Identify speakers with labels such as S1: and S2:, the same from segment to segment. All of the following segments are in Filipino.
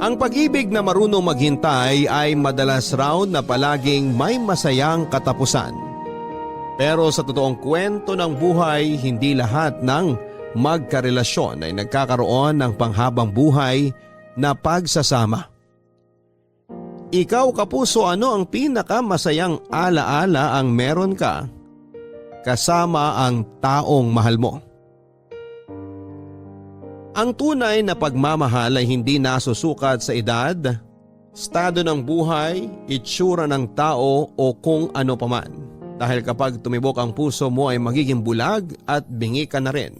S1: Ang pag-ibig na marunong maghintay ay madalas raw na palaging may masayang katapusan. Pero sa totoong kwento ng buhay, hindi lahat ng magkarelasyon ay nagkakaroon ng panghabang buhay na pagsasama. Ikaw kapuso, ano ang pinakamasayang alaala ang meron ka kasama ang taong mahal mo? Ang tunay na pagmamahal ay hindi nasusukat sa edad, estado ng buhay, itsura ng tao o kung ano paman. Dahil kapag tumibok ang puso mo ay magiging bulag at bingi ka na rin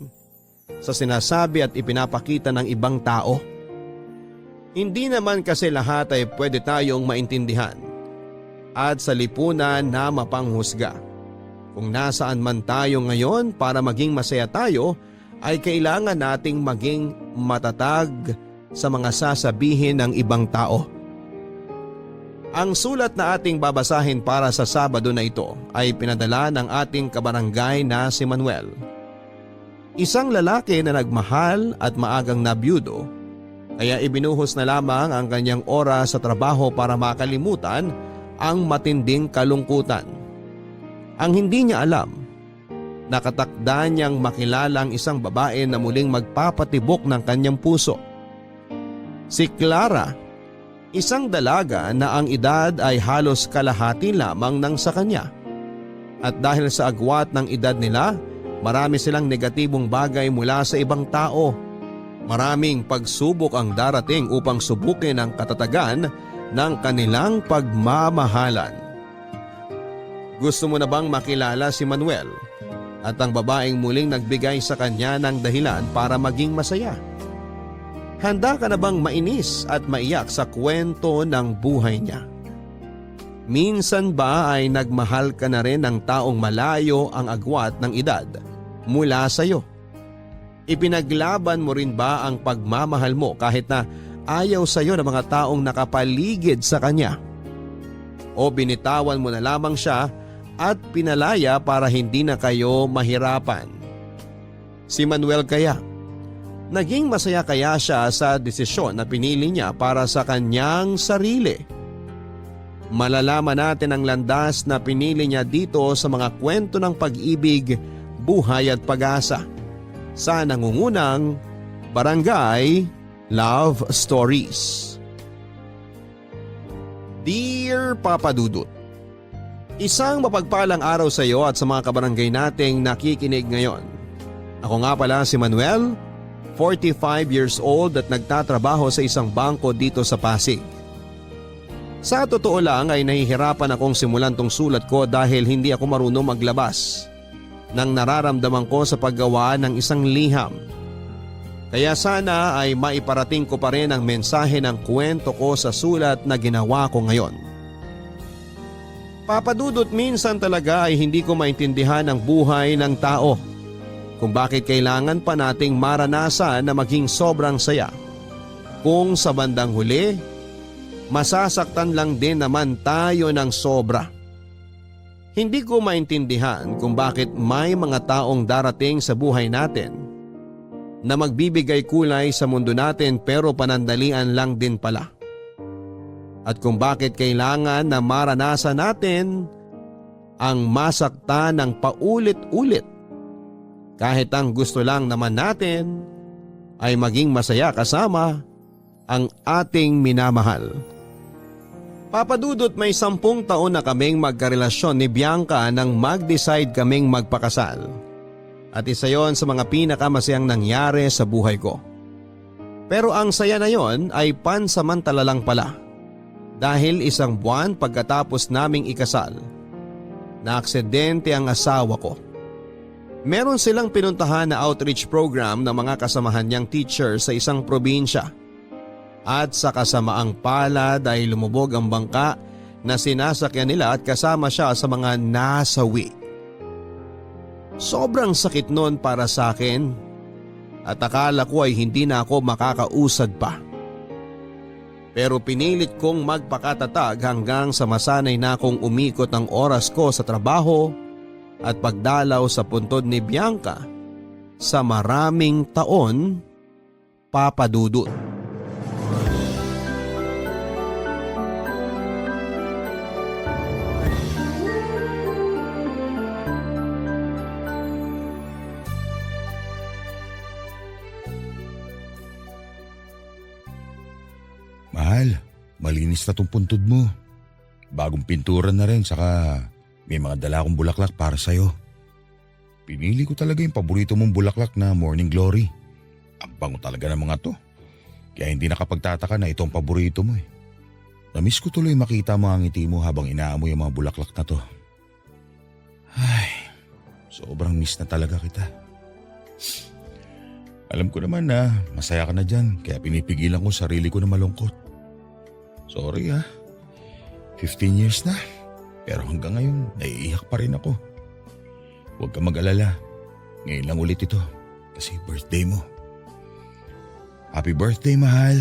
S1: sa sinasabi at ipinapakita ng ibang tao. Hindi naman kasi lahat ay pwede tayong maintindihan at sa lipunan na mapanghusga. Kung nasaan man tayo ngayon para maging masaya tayo, ay kailangan nating maging matatag sa mga sasabihin ng ibang tao. Ang sulat na ating babasahin para sa Sabado na ito ay pinadala ng ating kabarangay na si Manuel. Isang lalaki na nagmahal at maagang nabiyudo, kaya ibinuhos na lamang ang kanyang oras sa trabaho para makalimutan ang matinding kalungkutan. Ang hindi niya alam, nakatakda niyang makilala ang isang babae na muling magpapatibok ng kanyang puso. Si Clara, isang dalaga na ang edad ay halos kalahati lamang ng sa kanya. At dahil sa agwat ng edad nila, marami silang negatibong bagay mula sa ibang tao. Maraming pagsubok ang darating upang subukin ang katatagan ng kanilang pagmamahalan. Gusto mo na bang makilala si Manuel at ang babaeng muling nagbigay sa kanya ng dahilan para maging masaya? Handa ka na bang mainis at maiyak sa kwento ng buhay niya? Minsan ba ay nagmahal ka na rin ng taong malayo ang agwat ng edad mula sa iyo? Ipinaglaban mo rin ba ang pagmamahal mo kahit na ayaw sa iyo ng mga taong nakapaligid sa kanya? O binitawan mo na lamang siya at pinalaya para hindi na kayo mahirapan? Si Manuel kaya, naging masaya kaya siya sa desisyon na pinili niya para sa kanyang sarili? Malalaman natin ang landas na pinili niya dito sa mga kwento ng pag-ibig, buhay at pag-asa sa nangungunang Barangay Love Stories. Dear Papa Dudut, isang mapagpalang araw sa iyo at sa mga kabarangay nating nakikinig ngayon. Ako nga pala si Manuel, 45 years old at nagtatrabaho sa isang bangko dito sa Pasig. Sa totoo lang ay nahihirapan akong simulan tong sulat ko dahil hindi ako marunong maglabas ng nararamdaman ko sa paggawa ng isang liham. Kaya sana ay maiparating ko pa rin ang mensahe ng kwento ko sa sulat na ginawa ko ngayon. Papadudot, minsan talaga ay hindi ko maintindihan ang buhay ng tao, kung bakit kailangan pa nating maranasan na maging sobrang saya. Kung sa bandang huli, masasaktan lang din naman tayo ng sobra. Hindi ko maintindihan kung bakit may mga taong darating sa buhay natin na magbibigay kulay sa mundo natin pero panandalian lang din pala. At kung bakit kailangan na maranasan natin ang masaktan ng paulit-ulit kahit ang gusto lang naman natin ay maging masaya kasama ang ating minamahal. Papadudot, may 10 taon na kaming magkarelasyon ni Bianca nang mag-decide kaming magpakasal. At isa yon sa mga pinakamasayang nangyari sa buhay ko. Pero ang saya na yon ay pansamantala lang pala. Dahil isang buwan pagkatapos naming ikasal, naaksidente ang asawa ko. Meron silang pinuntahan na outreach program ng mga kasamahan niyang teacher sa isang probinsya. At sa kasamaang palad ay lumubog ang bangka na sinasakyan nila at kasama siya sa mga nasawi. Sobrang sakit nun para sa akin at akala ko ay hindi na ako makakausad pa. Pero pinilit kong magpakatatag hanggang sa masanay na akong umikot ang oras ko sa trabaho at pagdalaw sa puntod ni Bianca sa maraming taon, Papa Dudut.
S2: Mahal, malinis na tong puntod mo. Bagong pintura na rin, saka may mga dala akong bulaklak para sa'yo. Pinili ko talaga yung paborito mong bulaklak na Morning Glory. Ang bango talaga ng mga to. Kaya hindi nakapagtataka na ito ang paborito mo eh. Namiss ko tuloy makita mo ang ngiti mo habang inaamoy ang mga bulaklak na to. Ay, sobrang miss na talaga kita. Alam ko naman na masaya ka na dyan, kaya pinipigilan ko sarili ko na malungkot. Sorry 15 years na, pero hanggang ngayon naiiyak pa rin ako. Huwag ka mag-alala, ngayon lang ulit ito kasi birthday mo. Happy birthday, mahal.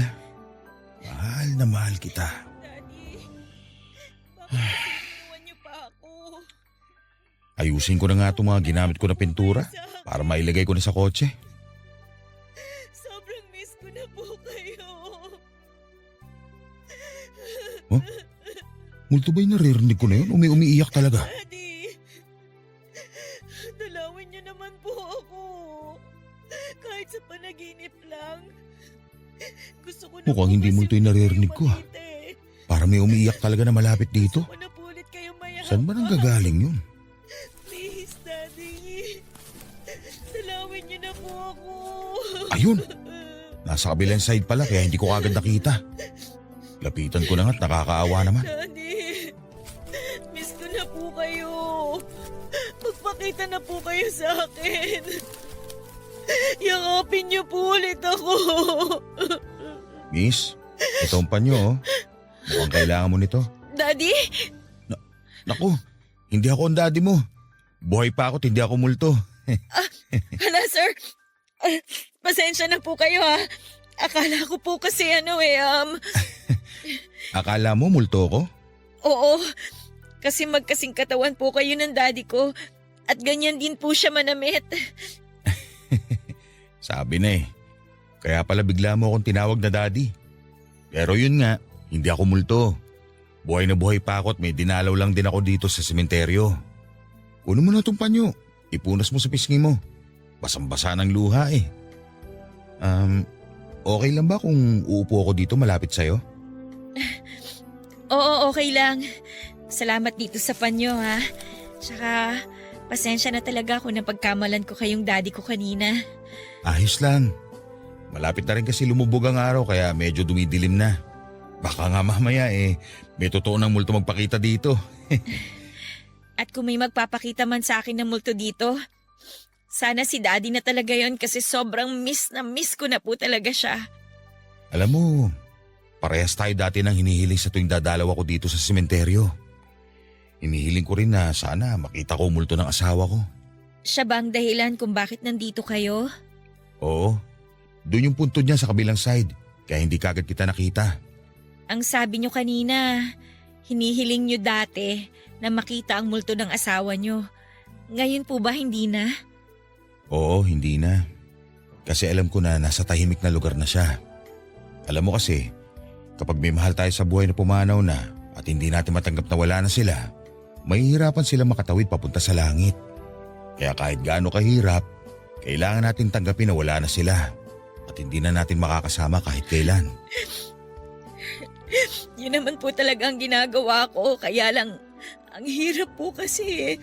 S2: Mahal na mahal kita.
S3: Daddy, bakit iwan niyo pa ako?
S2: Ayusin ko na nga itong mga ginamit ko na pintura para mailagay ko na sa kotse.
S3: Sobrang miss ko na po kayo.
S2: Huh? Multo ba'y naririnig ko na yun? Umiiyak talaga.
S3: Daddy, dalawin niyo naman po ako. Kahit sa panaginip lang. Gusto ko na
S2: Mukhang
S3: po
S2: hindi
S3: kasi
S2: multo yung naririnig ko,
S3: makita eh.
S2: Para may umiiyak talaga na malapit dito.
S3: Gusto ko na po ulit kayo mayaman.
S2: Saan ba nanggagaling yun?
S3: Please, Daddy. Dalawin niyo na po ako.
S2: Ayun! Nasa kabilang side pala kaya hindi ko agad nakita. Lapitan ko na nga't nakakaawa naman.
S3: Daddy, miss ko na po kayo. Magpakita na po kayo sa akin. Yakapin niyo po ulit ako.
S2: Miss, ito ang panyo oh. Mukhang kailangan mo nito.
S3: Daddy?
S2: Naku, hindi ako ang daddy mo. Buhay pa ako, hindi ako multo.
S3: Hala, sir. Pasensya na po kayo ha. Akala ko po kasi
S2: Akala mo multo ko?
S3: Oo. Kasi magkasing katawan po kayo ng daddy ko. At ganyan din po siya manamit.
S2: Sabi na eh. Kaya pala bigla mo akong tinawag na daddy. Pero yun nga, hindi ako multo. Buhay na buhay pa ako at may dinalaw lang din ako dito sa sementeryo. Kunin mo na itong panyo. Ipunas mo sa pisngi mo. Basang-basa ng luha eh. Okay lang ba kung uupo ako dito malapit sa'yo?
S3: Oo, okay lang. Salamat dito sa panyo ha. Tsaka, pasensya na talaga ako na pagkamalan ko kayong daddy ko kanina.
S2: Ayos lang. Malapit na rin kasi lumubog ang araw kaya medyo dumidilim na. Baka nga mamaya may totoo ng multo magpakita dito.
S3: At kung may magpapakita man sa akin ng multo dito, sana si daddy na talaga yon kasi sobrang miss na miss ko na po talaga siya.
S2: Alam mo, parehas tayo dati nang hinihiling sa tuwing dadalaw ako dito sa sementeryo. Hinihiling ko rin na sana makita ko multo ng asawa ko.
S3: Siya ba ang dahilan kung bakit nandito kayo?
S2: Oo, doon yung puntod niya sa kabilang side, kaya hindi kagad kita nakita.
S3: Ang sabi niyo kanina, hinihiling niyo dati na makita ang multo ng asawa niyo. Ngayon po ba hindi na?
S2: Oo, hindi na. Kasi alam ko na nasa tahimik na lugar na siya. Alam mo kasi, kapag may mahal tayo sa buhay na pumanaw na at hindi natin matanggap na wala na sila, mahihirapan sila makatawid papunta sa langit. Kaya kahit gaano kahirap, kailangan natin tanggapin na wala na sila at hindi na natin makakasama kahit kailan.
S3: Yun naman po talaga ang ginagawa ko, kaya lang ang hirap po kasi.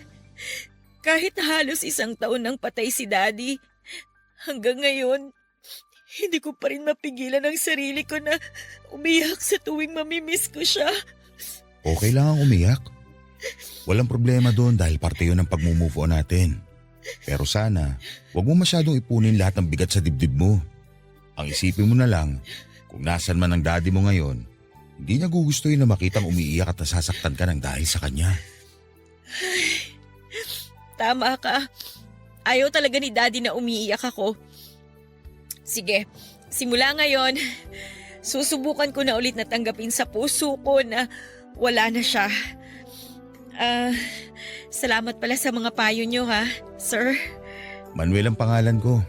S3: Kahit halos 1 taon nang patay si daddy, hanggang ngayon, hindi ko pa rin mapigilan ang sarili ko na umiyak sa tuwing mamimiss ko siya.
S2: Okay lang ang umiyak. Walang problema doon dahil parte yun ng pag-move on natin. Pero sana, huwag mo masyadong ipunin lahat ng bigat sa dibdib mo. Ang isipin mo na lang, kung nasan man ang daddy mo ngayon, hindi niya gugustuhin na makitang umiiyak at nasasaktan ka ng dahil sa kanya.
S3: Tama ka. Ayaw talaga ni daddy na umiiyak ako. Sige, simula ngayon, susubukan ko na ulit na tanggapin sa puso ko na wala na siya. Salamat pala sa mga payo niyo ha, sir.
S2: Manuel ang pangalan ko.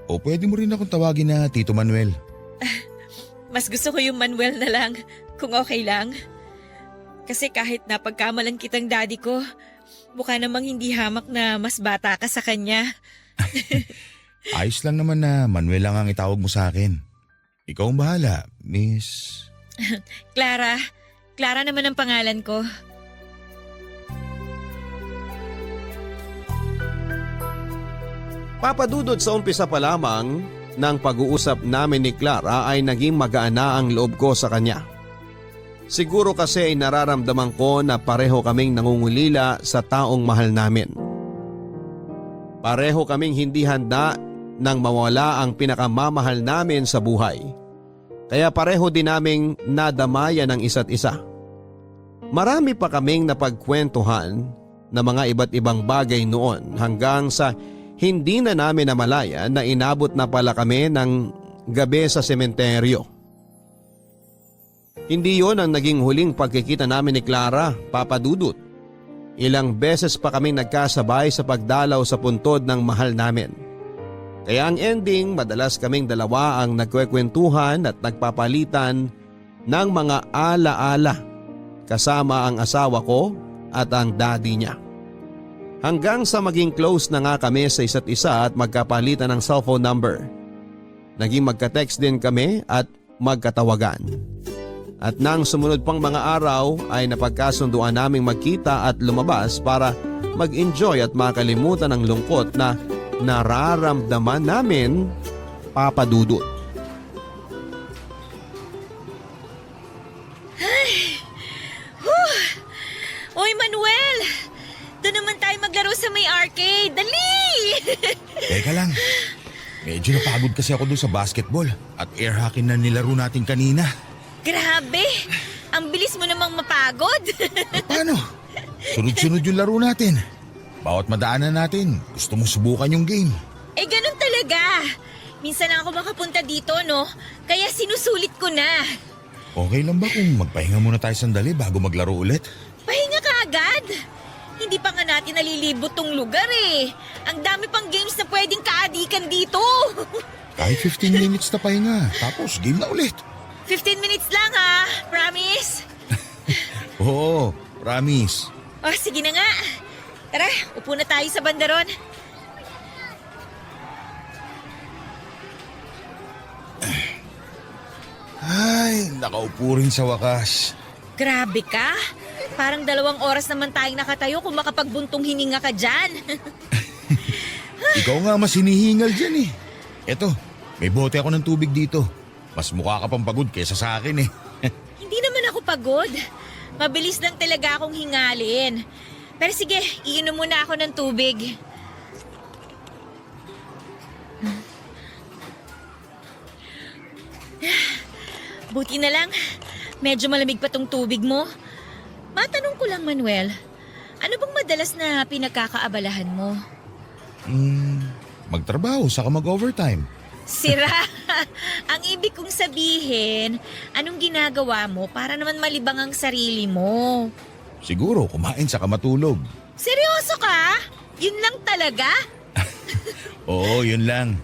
S2: O pwede mo rin akong tawagin na Tito Manuel.
S3: Mas gusto ko yung Manuel na lang, kung okay lang. Kasi kahit napagkamalan kitang daddy ko, mukha namang hindi hamak na mas bata ka sa kanya.
S2: Ayos lang naman na Manuel lang ang itawag mo sa akin. Ikaw ang bahala, Miss.
S3: Clara. Clara naman ang pangalan ko.
S1: Papadudod sa umpisa pa lamang ng pag-uusap namin ni Clara ay naging magaan na ang loob ko sa kanya. Siguro kasi ay nararamdaman ko na pareho kaming nangungulila sa taong mahal namin. Pareho kaming hindi handa nang mawala ang pinakamamahal namin sa buhay. Kaya pareho din naming nadamayan ng isa't isa. Marami pa kaming napagkwentuhan na mga iba't ibang bagay noon hanggang sa hindi na namin namalayan na inabot na pala kami ng gabi sa sementeryo. Hindi yon ang naging huling pagkikita namin ni Clara, Papa Dudut. Ilang beses pa kaming nagkasabay sa pagdalaw sa puntod ng mahal namin. Kaya ang ending, madalas kaming dalawa ang nagkwekwentuhan at nagpapalitan ng mga alaala kasama ang asawa ko at ang daddy niya. Hanggang sa maging close na nga kami sa isa't isa at magkapalitan ng cellphone number. Naging magka-text din kami at magkatawagan. At nang sumunod pang mga araw ay napagkasunduan naming magkita at lumabas para mag-enjoy at makalimutan ang lungkot na nararamdaman namin, Papa Dudut.
S3: Oy, Manuel! Doon naman tayo maglaro sa may arcade. Dali!
S2: Teka lang. Medyo napagod kasi ako doon sa basketball at air hockey na nilaro natin kanina.
S3: Grabe! Ang bilis mo namang mapagod.
S2: Paano? Sunod-sunod yung laro natin. Bawat madaanan natin, gusto mong subukan yung game.
S3: Eh, ganun talaga. Minsan lang ako makapunta dito, no? Kaya sinusulit ko na.
S2: Okay lang ba kung magpahinga muna tayo sandali bago maglaro ulit?
S3: Pahinga ka agad. Hindi pa nga natin nalilibot tong lugar eh. Ang dami pang games na pwedeng kaadikan dito.
S2: Kahit 15 minutes na pahinga, tapos game na ulit.
S3: 15 minutes lang ha, promise?
S2: Oo, promise.
S3: Oh, sige na nga. Tara, upo na tayo sa bandaron.
S2: Ay, nakaupo rin sa wakas.
S3: Grabe ka. Parang 2 oras naman tayong nakatayo kung makapagbuntong hininga ka dyan.
S2: Ikaw nga mas hinihingal dyan eh. Eto, may bote ako ng tubig dito. Mas mukha ka pang pagod kesa sa akin eh.
S3: Hindi naman ako pagod. Mabilis lang talaga akong hingalin. Pero sige, iinom muna ako ng tubig. Buti na lang, medyo malamig pa tong tubig mo. Matanong ko lang, Manuel, ano bang madalas na pinagkakaabalahan mo?
S2: Magtrabaho saka mag-overtime.
S3: Sira! Ang ibig kong sabihin, anong ginagawa mo para naman malibang ang sarili mo?
S2: Siguro kumain saka matulog.
S3: Seryoso ka? Yun lang talaga?
S2: Oo, yun lang.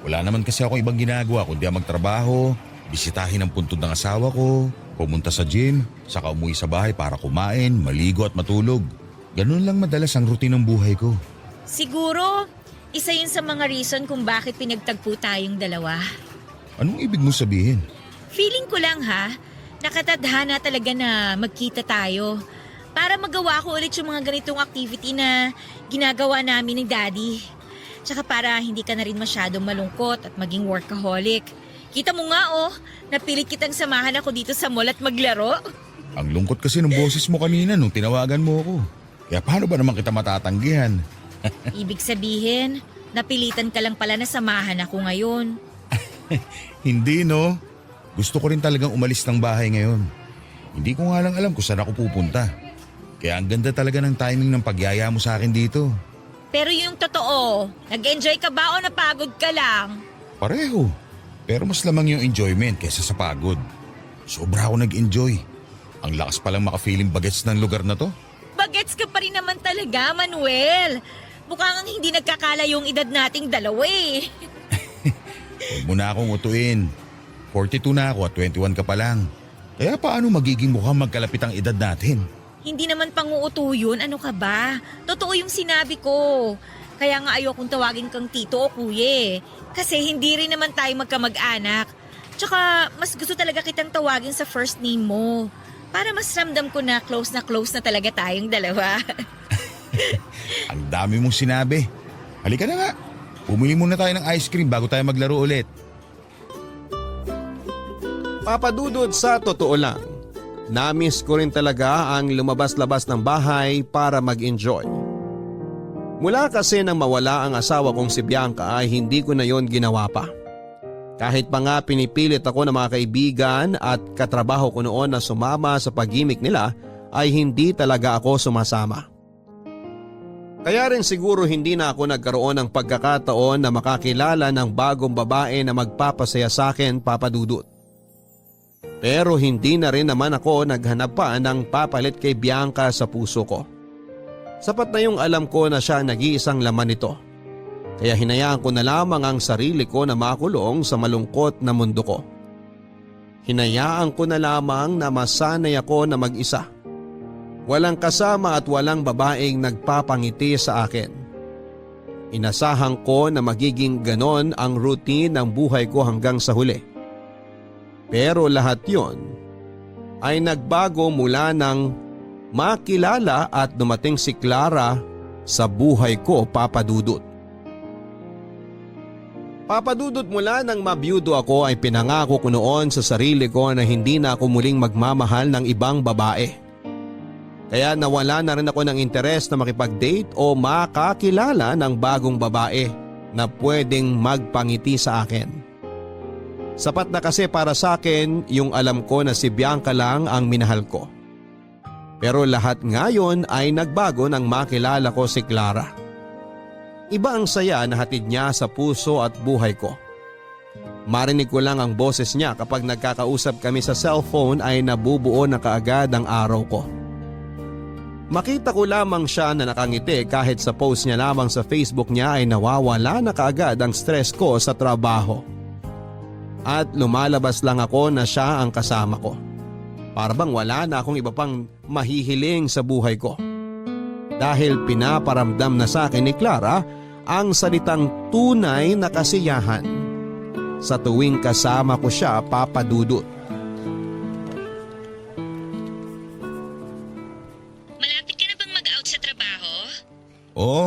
S2: Wala naman kasi ako ibang ginagawa kundi ang magtrabaho, bisitahin ang puntod ng asawa ko, pumunta sa gym, saka umuwi sa bahay para kumain, maligo at matulog. Ganun lang madalas ang routine ng buhay ko.
S3: Siguro, isa yun sa mga reason kung bakit pinagtagpo tayong dalawa.
S2: Anong ibig mo sabihin?
S3: Feeling ko lang ha, nakatadhana talaga na magkita tayo para magawa ko ulit yung mga ganitong activity na ginagawa namin ni Daddy. Tsaka para hindi ka na rin masyadong malungkot at maging workaholic. Kita mo nga oh, napilit kitang samahan ako dito sa mall at maglaro.
S2: Ang lungkot kasi ng boses mo kanina nung tinawagan mo ako. Kaya paano ba naman kita matatanggihan?
S3: Ibig sabihin, napilitan ka lang pala na samahan ako ngayon.
S2: Hindi no. Gusto ko rin talagang umalis ng bahay ngayon. Hindi ko nga lang alam kung saan ako pupunta. Kaya ang ganda talaga ng timing ng pagyaya mo sa akin dito.
S3: Pero yung totoo, nag-enjoy ka ba o napagod ka lang?
S2: Pareho. Pero mas lamang yung enjoyment kaysa sa pagod. Sobra ako nag-enjoy. Ang lakas palang maka-feeling bagets ng lugar na to.
S3: Bagets ka pa rin naman talaga, Manuel. Mukhang hindi nagkakala yung edad nating dalawa eh.
S2: Huwag mo na akong utuin. 42 na ako at 21 ka pa lang. Kaya paano magiging mukhang magkalapit ang edad natin?
S3: Hindi naman panguuto yun, ano ka ba? Totoo yung sinabi ko. Kaya nga ayokong tawagin kang tito o kuya eh. Kasi hindi rin naman tayo magkamag-anak. Tsaka mas gusto talaga kitang tawagin sa first name mo. Para mas ramdam ko na close na talaga tayong dalawa.
S2: Ang dami mong sinabi. Halika na nga. Bumili muna tayo ng ice cream bago tayo maglaro ulit.
S1: Papadudod, sa totoo lang, namiss ko rin talaga ang lumabas-labas ng bahay para mag-enjoy. Mula kasi nang mawala ang asawa kong si Bianca ay hindi ko na yon ginawa pa. Kahit pa nga pinipilit ako ng mga kaibigan at katrabaho ko noon na sumama sa pag-gimik nila ay hindi talaga ako sumasama. Kaya rin siguro hindi na ako nagkaroon ng pagkakataon na makakilala ng bagong babae na magpapasaya sa akin, Papadudot. Pero hindi na rin naman ako naghanap pa ng papalit kay Bianca sa puso ko. Sapat na yung alam ko na siya ang nag-iisang laman nito. Kaya hinayaan ko na lamang ang sarili ko na makulong sa malungkot na mundo ko. Hinayaan ko na lamang na masanay ako na mag-isa. Walang kasama at walang babaeng nagpapangiti sa akin. Inasahan ko na magiging ganon ang routine ng buhay ko hanggang sa huli. Pero lahat yon ay nagbago mula nang makilala at dumating si Clara sa buhay ko, Papadudot. Papadudot, mula nang mabiyudo ako ay pinangako ko noon sa sarili ko na hindi na ako muling magmamahal ng ibang babae. Kaya nawala na rin ako ng interes na makipag-date o makakilala ng bagong babae na pwedeng magpangiti sa akin. Sapat na kasi para sa akin yung alam ko na si Bianca lang ang minahal ko. Pero lahat ngayon ay nagbago nang makilala ko si Clara. Iba ang saya na hatid niya sa puso at buhay ko. Marinig ko lang ang boses niya kapag nagkakausap kami sa cellphone ay nabubuo na kaagad ang araw ko. Makita ko lamang siya na nakangiti kahit sa post niya lamang sa Facebook niya ay nawawala na kaagad ang stress ko sa trabaho. At lumalabas lang ako na siya ang kasama ko. Para bang wala na akong iba pang mahihiling sa buhay ko. Dahil pinaparamdam na sa akin ni Clara ang salitang tunay na kasiyahan sa tuwing kasama ko siya, Papadudot.
S3: Malapit ka na bang mag-out sa trabaho?
S2: Oo,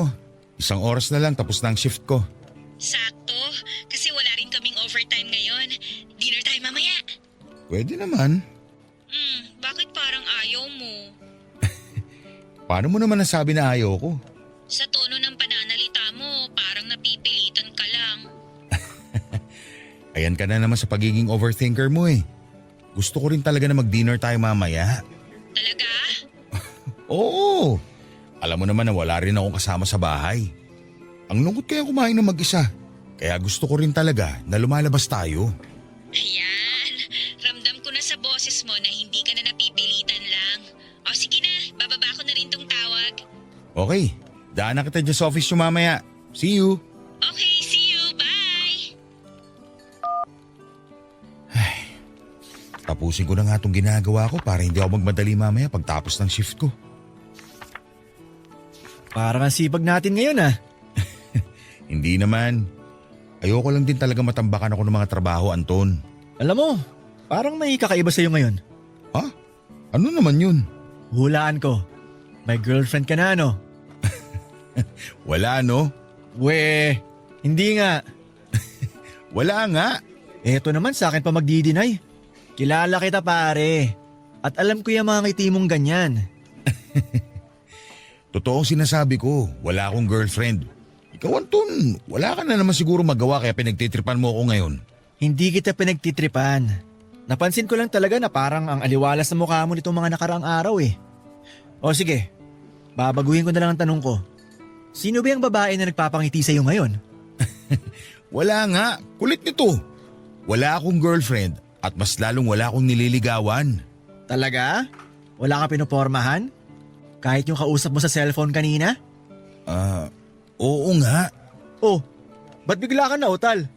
S2: 1 oras na lang tapos na ang shift ko.
S3: Sakto, kasi wala rin kaming overtime ngayon. Dinner tayo mamaya.
S2: Pwede naman.
S3: Bakit parang ayaw mo?
S2: Paano mo naman nasabi na ayaw ko?
S3: Sa tono ng pananalita mo, parang napipilitan ka lang.
S2: Ayan ka na naman sa pagiging overthinker mo eh. Gusto ko rin talaga na mag-dinner tayo mamaya.
S3: Talaga?
S2: Oo. Alam mo naman na wala rin akong kasama sa bahay. Ang lungkot kaya kumain ng mag-isa. Kaya gusto ko rin talaga na lumalabas tayo.
S3: Ayan, ramdam ko na sa boses mo na hindi ka na napipilitan lang. O sige na, bababa ko na rin tong tawag.
S2: Okay, daan na kita dyan sa office nyo mamaya. See you.
S3: Okay, see you, bye!
S2: Tapusin ko na nga itong ginagawa ko para hindi ako magmadali mamaya pagtapos ng shift ko.
S4: Parang ang sipag natin ngayon ah.
S2: Hindi naman. Ayoko lang din talaga matambakan ako ng mga trabaho, Anton.
S4: Alam mo, parang may kakaiba sa'yo ngayon.
S2: Ha? Ano naman yun?
S4: Hulaan ko. May girlfriend ka na ano?
S2: Wala no?
S4: We, hindi nga.
S2: Wala nga.
S4: Eto naman sa akin pa magdi-deny. Kilala kita pare. At alam ko yung mga ngiti mong ganyan.
S2: Totoo sinasabi ko, wala akong girlfriend. Ikaw, Anton, wala ka na naman siguro magawa kaya pinagtitripan mo ako ngayon.
S4: Hindi kita pinagtitripan. Napansin ko lang talaga na parang ang aliwalas na mukha mo nitong mga nakaraang araw eh. O sige, babaguhin ko na lang ang tanong ko. Sino ba yung babae na nagpapangiti sa'yo ngayon?
S2: Wala nga, kulit nito. Wala akong girlfriend at mas lalong wala akong nililigawan.
S4: Talaga? Wala ka pinopormahan? Kahit yung kausap mo sa cellphone kanina?
S2: Oo nga.
S4: Oh, ba't bigla ka na utal?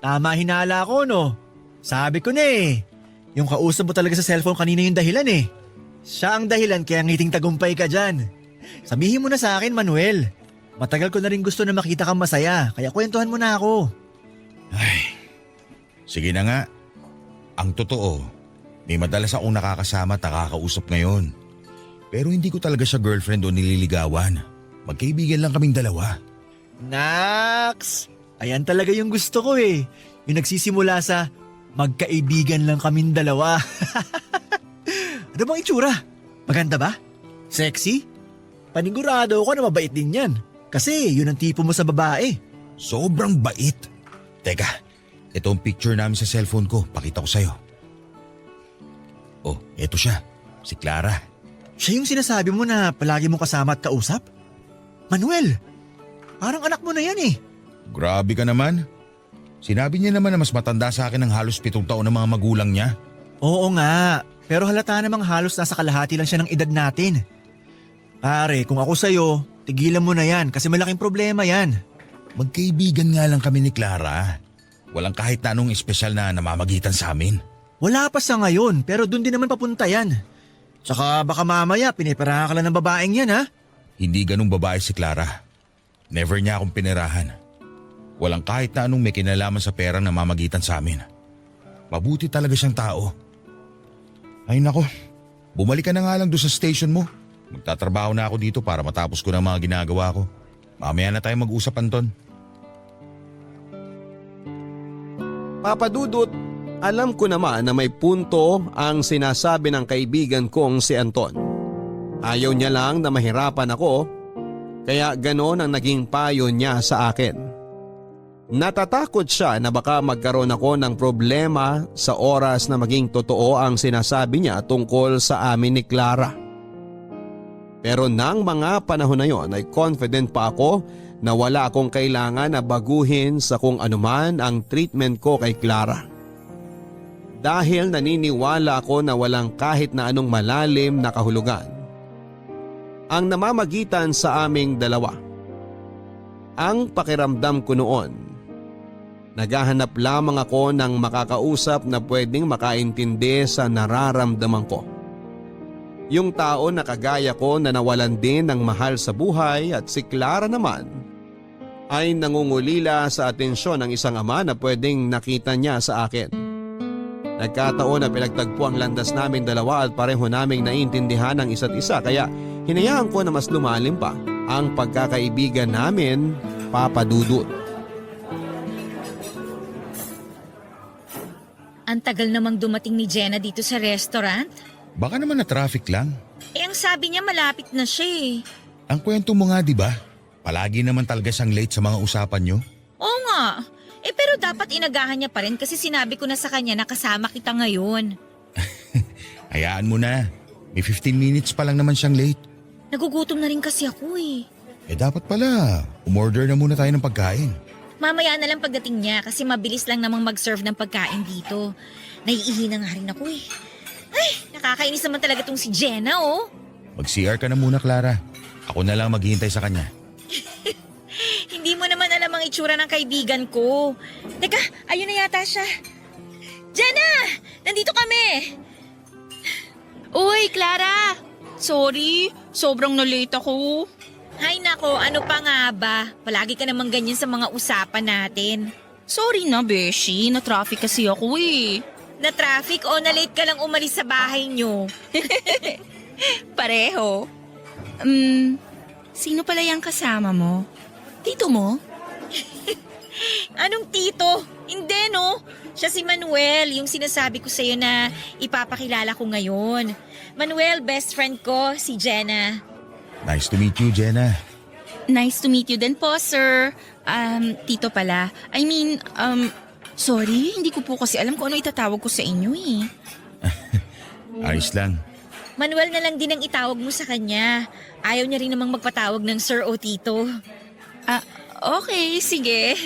S4: Tama hinala ko no. Sabi ko na eh. Yung kausap mo talaga sa cellphone kanina yung dahilan eh. Siya ang dahilan kaya ngiting tagumpay ka dyan. Sabihin mo na sa akin, Manuel. Matagal ko na rin gusto na makita kang masaya kaya kwentuhan mo na ako.
S2: Ay, sige na nga. Ang totoo, may madalas akong nakakasama at nakakausap ngayon. Pero hindi ko talaga siya girlfriend o nililigawan. Magkaibigan lang kaming dalawa.
S4: Nax! Ayan talaga yung gusto ko eh. Yung nagsisimula sa magkaibigan lang kaming dalawa. Ano bang itsura? Maganda ba? Sexy? Panigurado ako na mabait din yan. Kasi yun ang tipo mo sa babae.
S2: Sobrang bait. Teka, ito ang picture namin sa cellphone ko. Pakita ko sa'yo. Oh, eto siya. Si Clara.
S4: Siya yung sinasabi mo na palagi mong kasama at kausap? Manuel, parang anak mo na yan eh.
S2: Grabe ka naman. Sinabi niya naman na mas matanda sa akin ng halos 7 taon ng mga magulang niya.
S4: Oo nga, pero halata namang halos nasa kalahati lang siya ng edad natin. Pare, kung ako sa'yo, tigilan mo na yan kasi malaking problema yan.
S2: Magkaibigan nga lang kami ni Clara. Walang kahit na anong espesyal na namamagitan sa amin.
S4: Wala pa sa ngayon pero doon din naman papunta yan. Tsaka baka mamaya piniperahan ka lang ng babaeng yan ha?
S2: Hindi ganung babae si Clara. Never niya akong pinirahan. Walang kahit na anong may kinalaman sa perang namamagitan sa amin. Mabuti talaga siyang tao. Ay nako, bumalik ka na nga lang doon sa station mo. Magtatrabaho na ako dito para matapos ko ng mga ginagawa ko. Mamaya na tayo mag-usap, Anton.
S1: Papa Dudut, alam ko naman na may punto ang sinasabi ng kaibigan kong si Anton. Ayaw niya lang na mahirapan ako, kaya ganon ang naging payo niya sa akin. Natatakot siya na baka magkaroon ako ng problema sa oras na maging totoo ang sinasabi niya tungkol sa amin ni Clara. Pero nang mga panahon na yon ay confident pa ako na wala akong kailangan na baguhin sa kung anuman ang treatment ko kay Clara. Dahil naniniwala ako na walang kahit na anong malalim na kahulugan ang namamagitan sa aming dalawa. Ang pakiramdam ko noon, naghahanap lamang ako ng makakausap na pwedeng makaintindi sa nararamdaman ko. Yung tao na kagaya ko na nawalan din ng mahal sa buhay at si Clara naman ay nangungulila sa atensyon ng isang ama na pwedeng nakita niya sa akin. Nagkataon na pinagtagpo ang landas namin dalawa at pareho naming naiintindihan ang isa't isa kaya hinayaan ko na mas lumalim pa ang pagkakaibigan namin, Papa Dudut.
S3: Ang tagal namang dumating ni Jenna dito sa restaurant.
S2: Baka naman na traffic lang.
S3: Eh ang sabi niya malapit na siya eh.
S2: Ang kwento mo nga, di ba? Palagi naman talaga siyang late sa mga usapan niyo.
S3: Oo nga. Eh pero dapat inagahan niya pa rin kasi sinabi ko na sa kanya na kasama kita ngayon.
S2: Hayaan mo na. May 15 minutes pa lang naman siyang late.
S3: Nagugutom na rin kasi ako eh.
S2: Eh dapat pala, umorder na muna tayo ng pagkain.
S3: Mamaya na lang pagdating niya kasi mabilis lang namang mag-serve ng pagkain dito. Naiihi na nga rin ako eh. Ay, nakakainis naman talaga tong si Jenna oh.
S2: Mag-CR ka na muna, Clara. Ako na lang maghihintay sa kanya.
S3: Hindi mo naman alam ang itsura ng kaibigan ko. Teka, ayun na yata siya. Jenna! Nandito kami!
S5: Uy, Clara! Sorry, sobrang na-late ako.
S3: Hay nako, ano pa nga ba? Palagi ka naman ganyan sa mga usapan natin.
S5: Sorry na, Beshi. Na-traffic kasi ako eh.
S3: Na-traffic o na-late ka lang umalis sa bahay nyo?
S5: Pareho. Sino pala yung kasama mo? Tito mo?
S3: Anong tito? Hindi no. Siya si Manuel, yung sinasabi ko sa'yo na ipapakilala ko ngayon. Manuel, best friend ko, si Jenna.
S2: Nice to meet you, Jenna.
S5: Nice to meet you din po, sir. Tito pala. Sorry, hindi ko po kasi alam kung ano itatawag ko sa inyo eh.
S2: Ayos lang.
S3: Manuel na lang din ang itawag mo sa kanya. Ayaw niya rin namang magpatawag ng sir o tito.
S5: Okay, sige.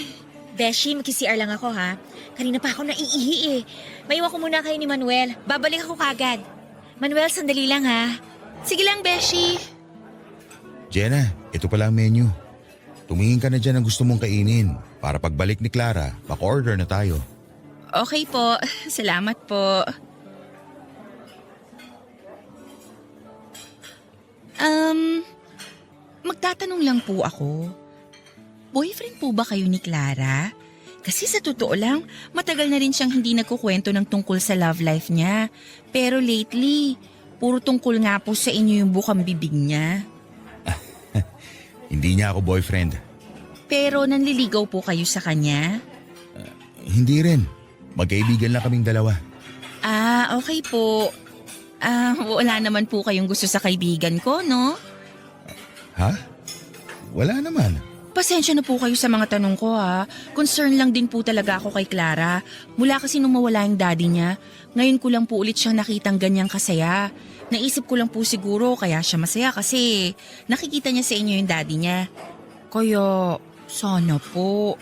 S3: Beshi, mag-CR lang ako ha. Kanina pa ako naiihi eh. Maiwan ko muna kayo ni Manuel. Babalik ako kagad. Manuel, sandali lang ha.
S5: Sige lang, Beshi.
S2: Jenna, ito pala ang menu. Tumingin ka na dyan ang gusto mong kainin. Para pagbalik ni Clara, baka-order na tayo.
S5: Okay po. Salamat po. Magtatanong lang po ako. Boyfriend po ba kayo ni Clara? Kasi sa totoo lang, matagal na rin siyang hindi nagkukwento ng tungkol sa love life niya. Pero lately, puro tungkol nga po sa inyo yung bukang bibig niya.
S2: Hindi niya ako boyfriend.
S5: Pero nanliligaw po kayo sa kanya?
S2: Hindi rin. Magkaibigan lang kaming dalawa.
S5: Ah, okay po. Wala naman po kayong gusto sa kaibigan ko, no?
S2: Ha? Wala naman.
S5: Pasensya na po kayo sa mga tanong ko ha. Concern lang din po talaga ako kay Clara. Mula kasi nung mawala yung daddy niya, ngayon ko lang po ulit siyang nakitang ganyang kasaya. Naisip ko lang po siguro kaya siya masaya kasi nakikita niya sa inyo yung daddy niya. Kaya sana po,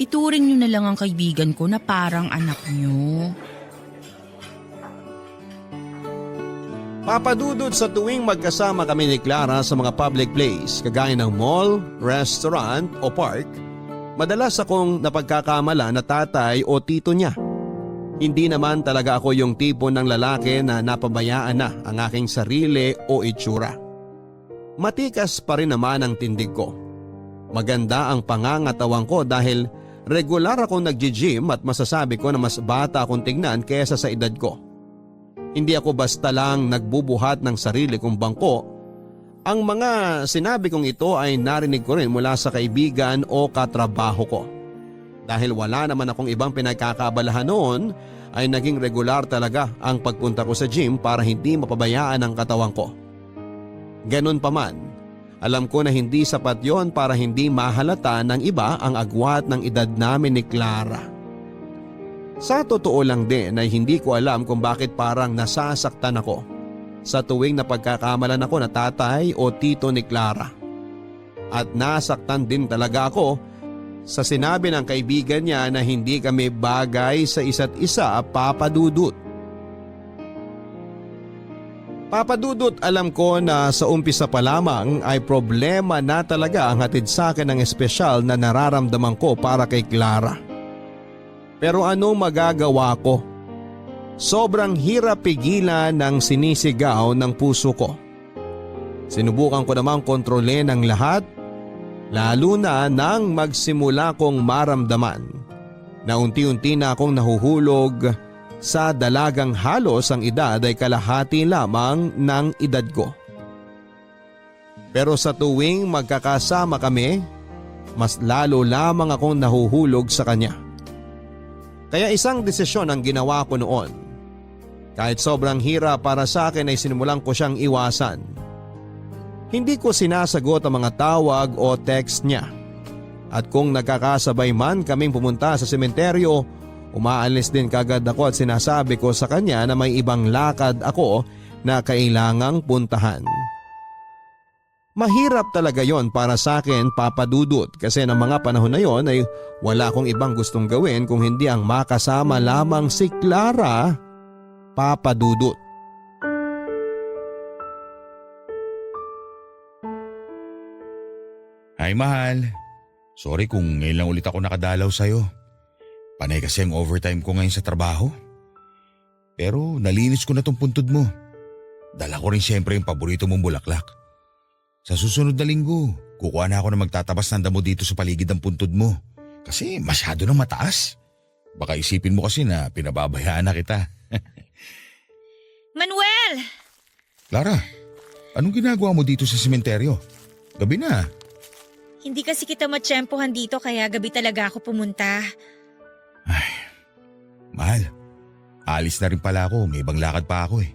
S5: ituring niyo na lang ang kaibigan ko na parang anak niyo.
S1: Papadudod sa tuwing magkasama kami ni Clara sa mga public place, kagaya ng mall, restaurant o park, madalas akong napagkakamala na tatay o tito niya. Hindi naman talaga ako yung tipo ng lalaki na napabayaan na ang aking sarili o itsura. Matikas pa rin naman ang tindig ko. Maganda ang pangangatawan ko dahil regular akong nag-gym at masasabi ko na mas bata akong tignan kaysa sa edad ko. Hindi ako basta lang nagbubuhat ng sarili kong bangko. Ang mga sinabi kong ito ay narinig ko rin mula sa kaibigan o katrabaho ko. Dahil wala naman akong ibang pinagkakabalahan noon, ay naging regular talaga ang pagpunta ko sa gym para hindi mapabayaan ang katawan ko. Ganun pa man, alam ko na hindi sapat yon para hindi mahalata ng iba ang agwat ng edad namin ni Clara. Sa totoo lang din ay hindi ko alam kung bakit parang nasasaktan ako sa tuwing napagkakamalan ako na tatay o tito ni Clara. At nasaktan din talaga ako sa sinabi ng kaibigan niya na hindi kami bagay sa isa't isa, Papa Dudut. Papa Dudut, alam ko na sa umpisa pa lamang ay problema na talaga ang hatid sa akin ng espesyal na nararamdaman ko para kay Clara. Pero anong magagawa ko? Sobrang hirap pigilan ng sinisigaw ng puso ko. Sinubukan ko namang kontrolin ang lahat, lalo na nang magsimula kong maramdaman na unti-unti na akong nahuhulog sa dalagang halos ang edad ay kalahati lamang ng edad ko. Pero sa tuwing magkakasama kami, mas lalo lamang akong nahuhulog sa kanya. Kaya isang desisyon ang ginawa ko noon. Kahit sobrang hirap para sa akin ay sinimulan ko siyang iwasan. Hindi ko sinasagot ang mga tawag o text niya. At kung nagkakasabay man kaming pumunta sa sementeryo, umaalis din kagad ako at sinasabi ko sa kanya na may ibang lakad ako na kailangang puntahan. Mahirap talaga yon para sa akin, Papa Dudut, kasi ng mga panahon na yon ay wala akong ibang gustong gawin kung hindi ang makasama lamang si Clara, Papa Dudut.
S2: Hi mahal. Sorry kung ngayon lang ulit ako nakadalaw sa'yo. Panay kasi ang overtime ko ngayon sa trabaho. Pero nalinis ko na tong puntod mo. Dala ko rin siyempre yung paborito mong bulaklak. Sa susunod na linggo, kukuha na ako na magtatabas ng damo dito sa paligid ng puntod mo. Kasi masyado nang mataas. Baka isipin mo kasi na pinababayaan na kita.
S3: Manuel!
S2: Clara, anong ginagawa mo dito sa sementeryo? Gabi na.
S3: Hindi kasi kita matsyempohan dito kaya gabi talaga ako pumunta.
S2: Mahal, alis na rin pala ako. May ibang lakad pa ako eh.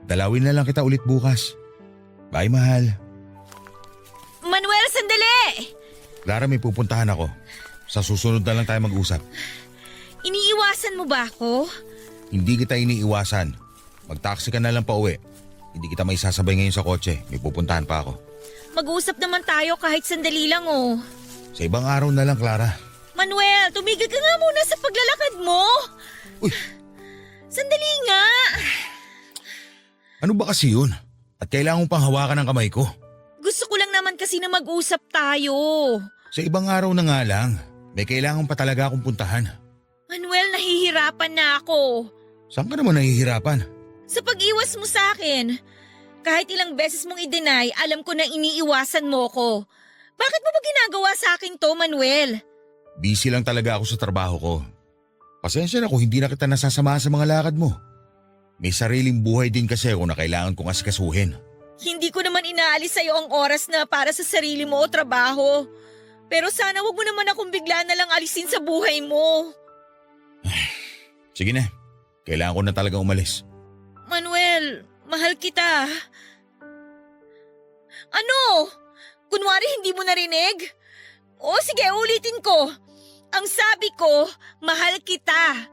S2: Dalawin na lang kita ulit bukas. Bye mahal.
S3: Manuel, sandali!
S2: Clara, may pupuntahan ako. Sa susunod na lang tayo mag-usap.
S3: Iniiwasan mo ba ako?
S2: Hindi kita iniiwasan. Mag-taxi ka na lang pa uwi. Hindi kita may sasabay ngayon sa kotse. May pupuntahan pa ako.
S3: Mag-uusap naman tayo kahit sandali lang oh.
S2: Sa ibang araw na lang, Clara.
S3: Manuel, tumigil ka nga muna sa paglalakad mo.
S2: Uy,
S3: Sandali nga.
S2: ano ba kasi yun? At kailangan pang hawakan ng kamay ko.
S3: Gusto ko lang naman kasi na mag-usap tayo.
S2: Sa ibang araw na nga lang. May kailangan pa talaga akong puntahan.
S3: Manuel, nahihirapan na ako.
S2: Saan ka naman nahihirapan?
S3: Sa pag-iwas mo sa akin. Kahit ilang beses mong i-deny, alam ko na iniiwasan mo ko. Bakit mo ba ginagawa sa akin to, Manuel?
S2: Busy lang talaga ako sa trabaho ko. Pasensya na kung hindi na kita nasasamahan sa mga lakad mo. May sariling buhay din kasi ako na kailangan kong asikasuhin.
S3: Hindi ko naman inaalis sa'yo ang oras na para sa sarili mo o trabaho. Pero sana wag mo naman akong bigla na lang alisin sa buhay mo.
S2: Sige na, kailangan ko na talaga umalis.
S3: Manuel, mahal kita. Ano? Kunwari hindi mo narinig? O sige, ulitin ko. Ang sabi ko, mahal kita.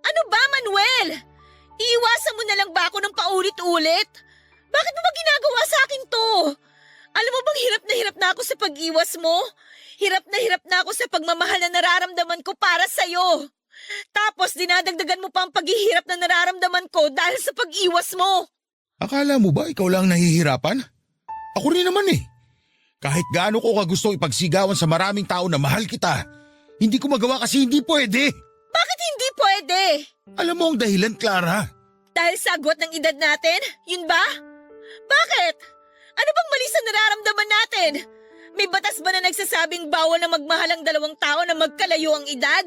S3: Ano ba, Manuel? Iiwasan mo na lang ba ako ng paulit-ulit? Bakit mo ba ginagawa sa akin to? Alam mo bang hirap na ako sa pag-iwas mo? Hirap na ako sa pagmamahal na nararamdaman ko para sa'yo. Tapos dinadagdagan mo pa ang paghihirap na nararamdaman ko dahil sa pag-iwas mo.
S2: Akala mo ba ikaw lang nahihirapan? Ako rin naman eh. Kahit gaano ko kagusto ipagsigawan sa maraming tao na mahal kita, hindi ko magawa kasi hindi pwede.
S3: Bakit hindi pwede?
S2: Alam mo ang dahilan, Clara?
S3: Dahil sa agwat ng edad natin? Yun ba? Bakit? Ano bang mali sa nararamdaman natin? May batas ba na nagsasabing bawal na magmahal ang dalawang tao na magkalayo ang edad?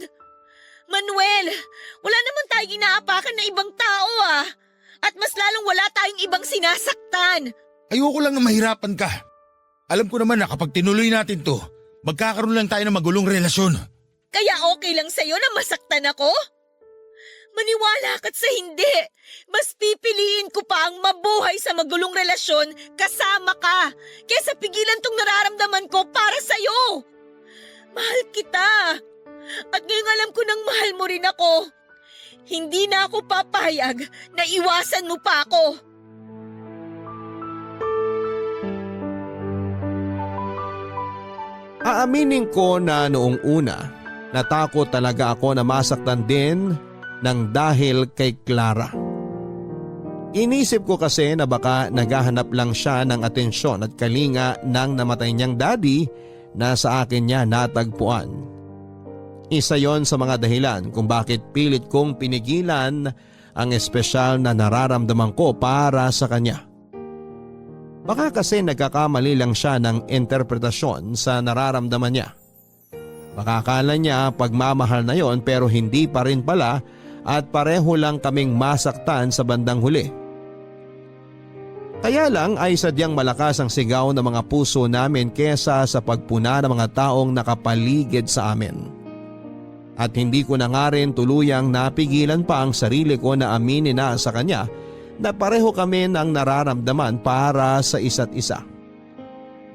S3: Manuel, wala naman tayong inaapakan na ibang tao ah. At mas lalong wala tayong ibang sinasaktan.
S2: Ayoko lang na mahirapan ka. Alam ko naman na kapag tinuloy natin to, magkakaroon lang tayo ng magulong relasyon.
S3: Kaya okay lang sa'yo na masaktan ako? Maniwala ka't sa hindi. Mas pipiliin ko pa ang mabuhay sa magulong relasyon kasama ka kesa pigilan tong nararamdaman ko para sa'yo. Mahal kita. At ngayong alam ko nang mahal mo rin ako. Hindi na ako papayag na iwasan mo pa ako.
S1: Aaminin ko na noong una, natakot talaga ako na masaktan din ng dahil kay Clara. Inisip ko kasi na baka naghahanap lang siya ng atensyon at kalinga ng namatay niyang daddy na sa akin niya natagpuan. Isa yon sa mga dahilan kung bakit pilit kong pinigilan ang espesyal na nararamdaman ko para sa kanya. Baka kasi nagkakamali lang siya ng interpretasyon sa nararamdaman niya. Baka akala niya pagmamahal na yon pero hindi pa rin pala at pareho lang kaming masaktan sa bandang huli. Kaya lang ay sadyang malakas ang sigaw ng mga puso namin kesa sa pagpuna ng mga taong nakapaligid sa amin. At hindi ko na nga rin tuluyang napigilan pa ang sarili ko na aminin na sa kanya na pareho kami ng nararamdaman para sa isa't isa.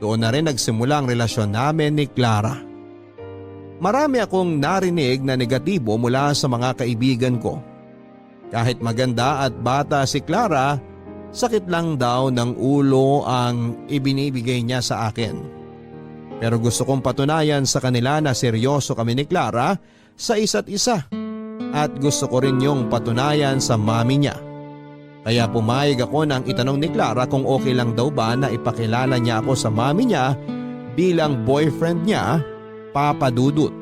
S1: Doon na rin nagsimula ang relasyon namin ni Clara. Marami akong narinig na negatibo mula sa mga kaibigan ko. Kahit maganda at bata si Clara, sakit lang daw ng ulo ang ibinibigay niya sa akin. Pero gusto kong patunayan sa kanila na seryoso kami ni Clara sa isa't isa. At gusto ko rin yung patunayan sa mami niya. Kaya pumayag ako nang itanong ni Clara kung okay lang daw ba na ipakilala niya ako sa mami niya bilang boyfriend niya, Papa Dudut.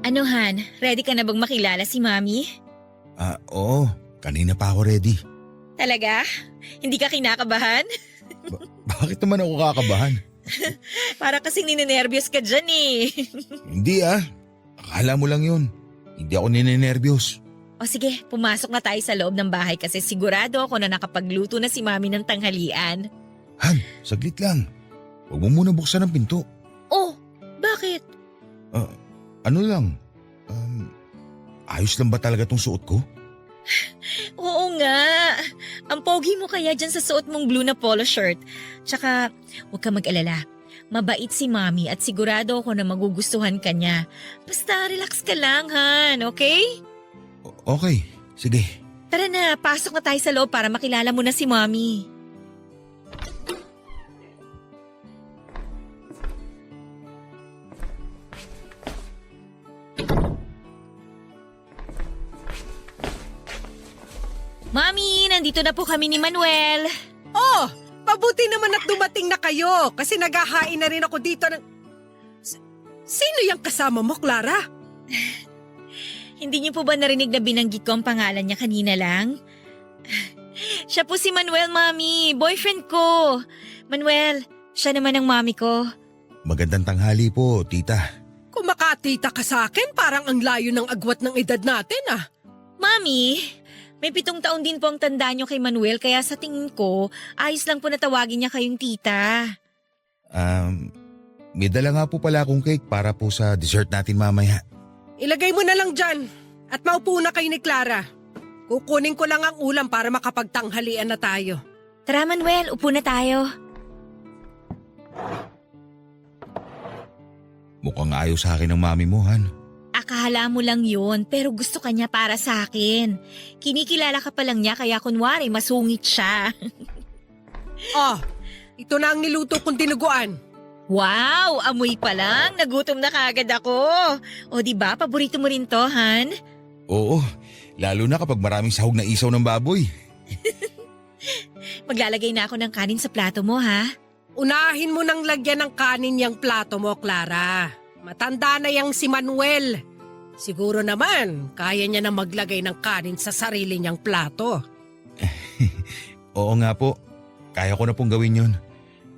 S3: Ano Han, ready ka na bang makilala si Mami?
S2: Oo, kanina pa ako ready.
S3: Talaga? Hindi ka kinakabahan?
S2: Bakit naman ako kakabahan?
S3: Para kasing ninenervyos ka dyan eh.
S2: Hindi akala mo lang yun. Hindi ako ninenervyos.
S3: O sige, pumasok na tayo sa loob ng bahay kasi sigurado ako na nakapagluto na si Mami ng tanghalian.
S2: Han, saglit lang. Huwag mo muna buksan ang pinto.
S3: Oh, bakit?
S2: Ano lang? Ayos lang ba talaga tong suot ko?
S3: Oo nga. Ang pogi mo kaya dyan sa suot mong blue na polo shirt. Tsaka, huwag ka mag-alala. Mabait si Mami at sigurado ako na magugustuhan ka niya. Basta relax ka lang, Han, okay?
S2: Okay, sige.
S3: Tara na, pasok na tayo sa loob para makilala mo na si Mami. Mami, nandito na po kami ni Manuel.
S6: Oh, mabuti naman at dumating na kayo kasi naghahain na rin ako dito ng... Sino yung kasama mo, Clara?
S3: Hindi niyo po ba narinig na binanggit ko ang pangalan niya kanina lang? Siya po si Manuel, Mami. Boyfriend ko. Manuel, siya naman ang Mami ko.
S2: Magandang tanghali po, tita.
S6: makatita ka sa akin, parang ang layo ng agwat ng edad natin ah.
S3: Mami, may 7 taon din po ang tanda niyo kay Manuel kaya sa tingin ko, ayos lang po na tawagin niya kayong tita.
S2: May dala nga po pala akong cake para po sa dessert natin mamaya.
S6: Ilagay mo na lang dyan at maupo na kayo ni Clara. Kukunin ko lang ang ulam para makapagtanghalian na tayo.
S3: Tara Manuel, upo na tayo.
S2: Mukhang ayos sa akin ng mami mo, Han.
S3: Akala mo lang yun, pero gusto ka niya para sa akin. Kinikilala ka pa lang niya kaya kunwari masungit siya.
S6: Oh, ito na ang niluto kong dinuguan.
S3: Wow, amoy pa lang. Nagutom na kaagad ako. O di ba paborito mo rin to, Han?
S2: Oo, lalo na kapag maraming sahog na isaw ng baboy.
S3: Maglalagay na ako ng kanin sa plato mo, ha?
S6: Unahin mo nang lagyan ng kanin yung plato mo, Clara. Matanda na yang si Manuel. Siguro naman, kaya niya na maglagay ng kanin sa sarili niyang plato.
S2: Oo nga po, kaya ko na pong gawin yon.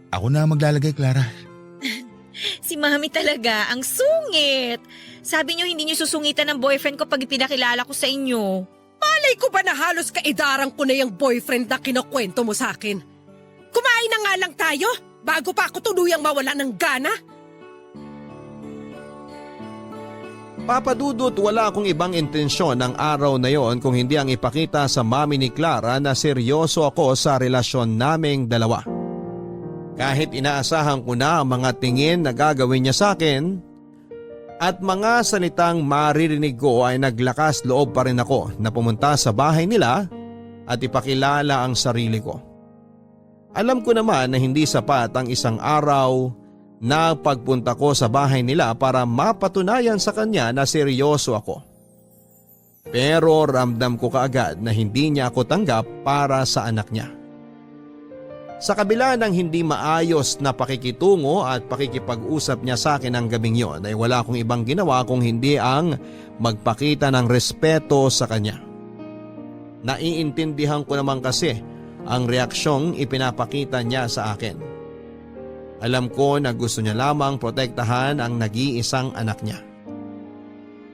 S2: Ako na maglalagay, Clara.
S3: Si Mami talaga, ang sungit. Sabi niyo hindi niyo susungitan ng boyfriend ko pag ipinakilala ko sa inyo.
S6: Malay ko ba na halos kaidaran ko na yung boyfriend na kinukwento mo sa akin? Kumain na nga lang tayo bago pa ako tuluyang mawala ng gana.
S1: Papa Dudut, wala akong ibang intensyon ng araw na yon kung hindi ang ipakita sa mami ni Clara na seryoso ako sa relasyon naming dalawa. Kahit inaasahan ko na ang mga tingin na gagawin niya sa akin at mga salitang maririnig ko ay naglakas loob pa rin ako na pumunta sa bahay nila at ipakilala ang sarili ko. Alam ko naman na hindi sapat ang isang araw na pagpunta ko sa bahay nila para mapatunayan sa kanya na seryoso ako. Pero ramdam ko kaagad na hindi niya ako tanggap para sa anak niya. Sa kabila ng hindi maayos na pakikitungo at pakikipag-usap niya sa akin ang gabing yon ay wala akong ibang ginawa kung hindi ang magpakita ng respeto sa kanya. Naiintindihan ko naman kasi ang reaksyong ipinapakita niya sa akin. Alam ko na gusto niya lamang protektahan ang nag-iisang anak niya.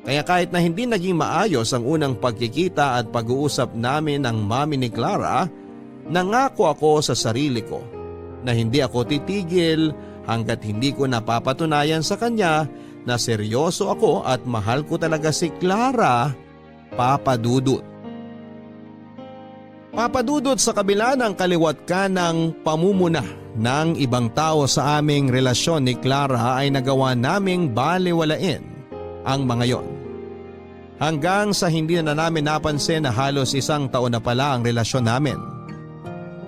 S1: Kaya kahit na hindi naging maayos ang unang pagkikita at pag-uusap namin ng mami ni Clara, nangako ako sa sarili ko na hindi ako titigil hanggat hindi ko napapatunayan sa kanya na seryoso ako at mahal ko talaga si Clara, Papa Dudut. Papa Dudut, sa kabila ng kaliwat ka ng pamumuna ng ibang tao sa aming relasyon ni Clara ay nagawa naming balewalain ang mga yon. Hanggang sa hindi na namin napansin na halos 1 taon na pala ang relasyon namin.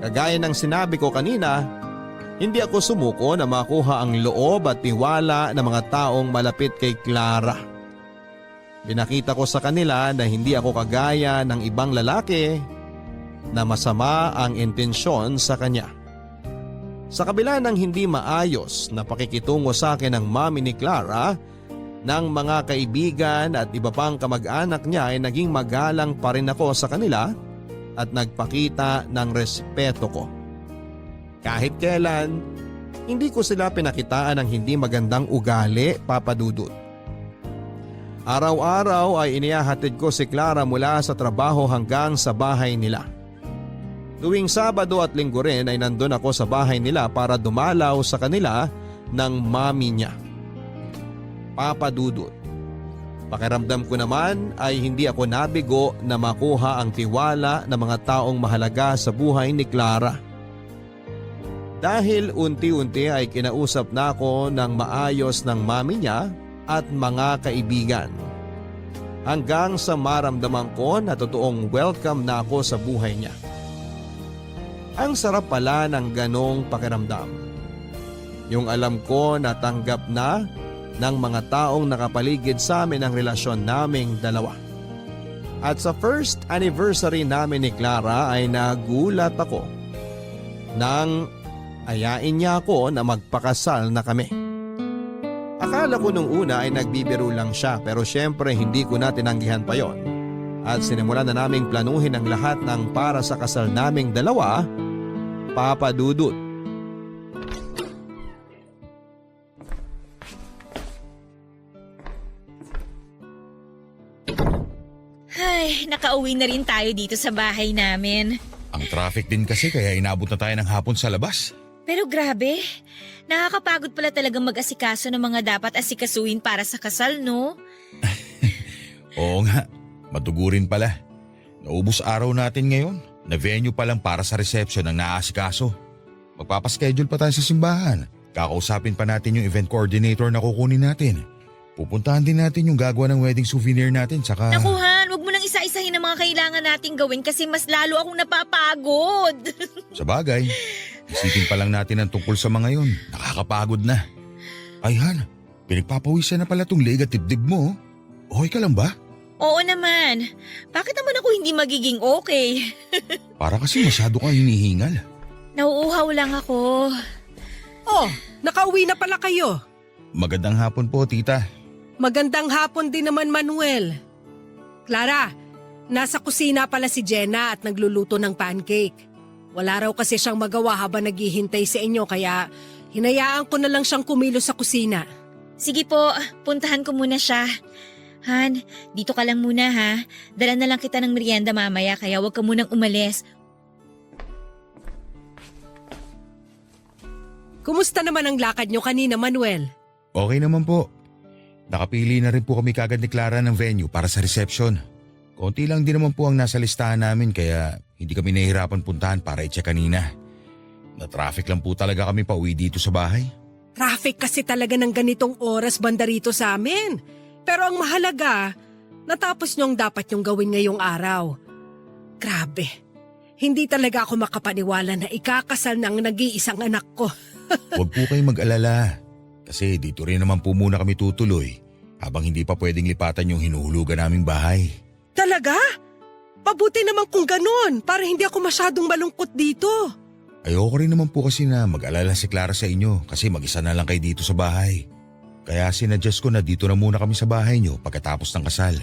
S1: Kagaya ng sinabi ko kanina, hindi ako sumuko na makuha ang loob at tiwala ng mga taong malapit kay Clara. Pinakita ko sa kanila na hindi ako kagaya ng ibang lalaki na masama ang intensyon sa kanya. Sa kabila ng hindi maayos na pakikitungo sa akin ng mami ni Clara, ng mga kaibigan at iba pang kamag-anak niya ay naging magalang pa rin ako sa kanila at nagpakita ng respeto ko. Kahit kailan, hindi ko sila pinakitaan ng hindi magandang ugali, Papa Dudut. Araw-araw ay inihahatid ko si Clara mula sa trabaho hanggang sa bahay nila. Tuwing Sabado at Linggo rin ay nandun ako sa bahay nila para dumalaw sa kanila ng mami niya. Papa Dudut, pakiramdam ko naman ay hindi ako nabigo na makuha ang tiwala ng mga taong mahalaga sa buhay ni Clara. Dahil unti-unti ay kinausap na ako ng maayos ng mami niya at mga kaibigan. Hanggang sa maramdaman ko na totoong welcome na ako sa buhay niya. Ang sarap pala ng ganong pakiramdam. Yung alam ko na tanggap na ng mga taong nakapaligid sa amin ang relasyon naming dalawa. At sa first anniversary namin ni Clara ay nagulat ako nang ayain niya ako na magpakasal na kami. Akala ko nung una ay nagbibiro lang siya pero syempre hindi ko na tinanggihan pa yon. At sinimulan na naming planuhin ang lahat ng para sa kasal naming dalawa, Papa Dudut.
S3: Ay, nakauwi na rin tayo dito sa bahay namin.
S2: Ang traffic din kasi kaya inabot na tayo ng hapon sa labas.
S3: Pero grabe, nakakapagod pala talagang mag-asikaso ng mga dapat asikasuhin para sa kasal, no?
S2: Oo nga, madugo rin pala. Naubos araw natin ngayon. Na venue pa lang para sa reception ng naaasikaso. Magpapaschedule pa tayo sa simbahan. Kakausapin pa natin yung event coordinator na kukunin natin. Pupuntahan din natin yung gagawa ng wedding souvenir natin tsaka…
S3: Nakuhan, wag mo nang isa-isahin ang mga kailangan nating gawin kasi mas lalo akong napapagod.
S2: Sa bagay, isipin pa lang natin ang tungkol sa mga yon. Nakakapagod na. Ay Han, pinagpapawisan na pala tong leg at dibdib mo. Okay ka lang ba?
S3: Oo naman. Bakit naman ako hindi magiging okay?
S2: Para kasi masyado kang hinihingal.
S3: Nauuhaw lang ako.
S6: Oh, nakauwi na pala kayo.
S2: Magandang hapon po, tita.
S6: Magandang hapon din naman, Manuel. Clara, nasa kusina pala si Jenna at nagluluto ng pancake. Wala raw kasi siyang magawa habang naghihintay sa inyo kaya hinayaan ko na lang siyang kumilos sa kusina.
S3: Sige po, puntahan ko muna siya. Han, dito ka lang muna ha. Dala na lang kita ng merienda mamaya kaya huwag ka munang umalis.
S6: Kumusta naman ang lakad nyo kanina, Manuel?
S2: Okay naman po. Nakapili na rin po kami kagad ni Clara ng venue para sa reception. Konti lang din naman po ang nasa listahan namin kaya hindi kami nahihirapan puntahan para i-check kanina. Na-traffic lang po talaga kami pauwi dito sa bahay.
S6: Traffic kasi talaga ng ganitong oras banda rito sa amin. Pero ang mahalaga, natapos nyo ang dapat nyong gawin ngayong araw. Grabe, hindi talaga ako makapaniwala na ikakasal ng nag-iisang anak ko.
S2: Huwag po kayong mag-alala. Kasi dito rin naman po muna kami tutuloy habang hindi pa pwedeng lipatan yung hinuhulugan naming bahay.
S6: Talaga? Pabuti naman kung ganun para hindi ako masyadong malungkot dito.
S2: Ayoko rin naman po kasi na mag-alala si Clara sa inyo kasi mag-isa na lang kayo dito sa bahay. Kaya sinadjust ko na dito na muna kami sa bahay nyo pagkatapos ng kasal.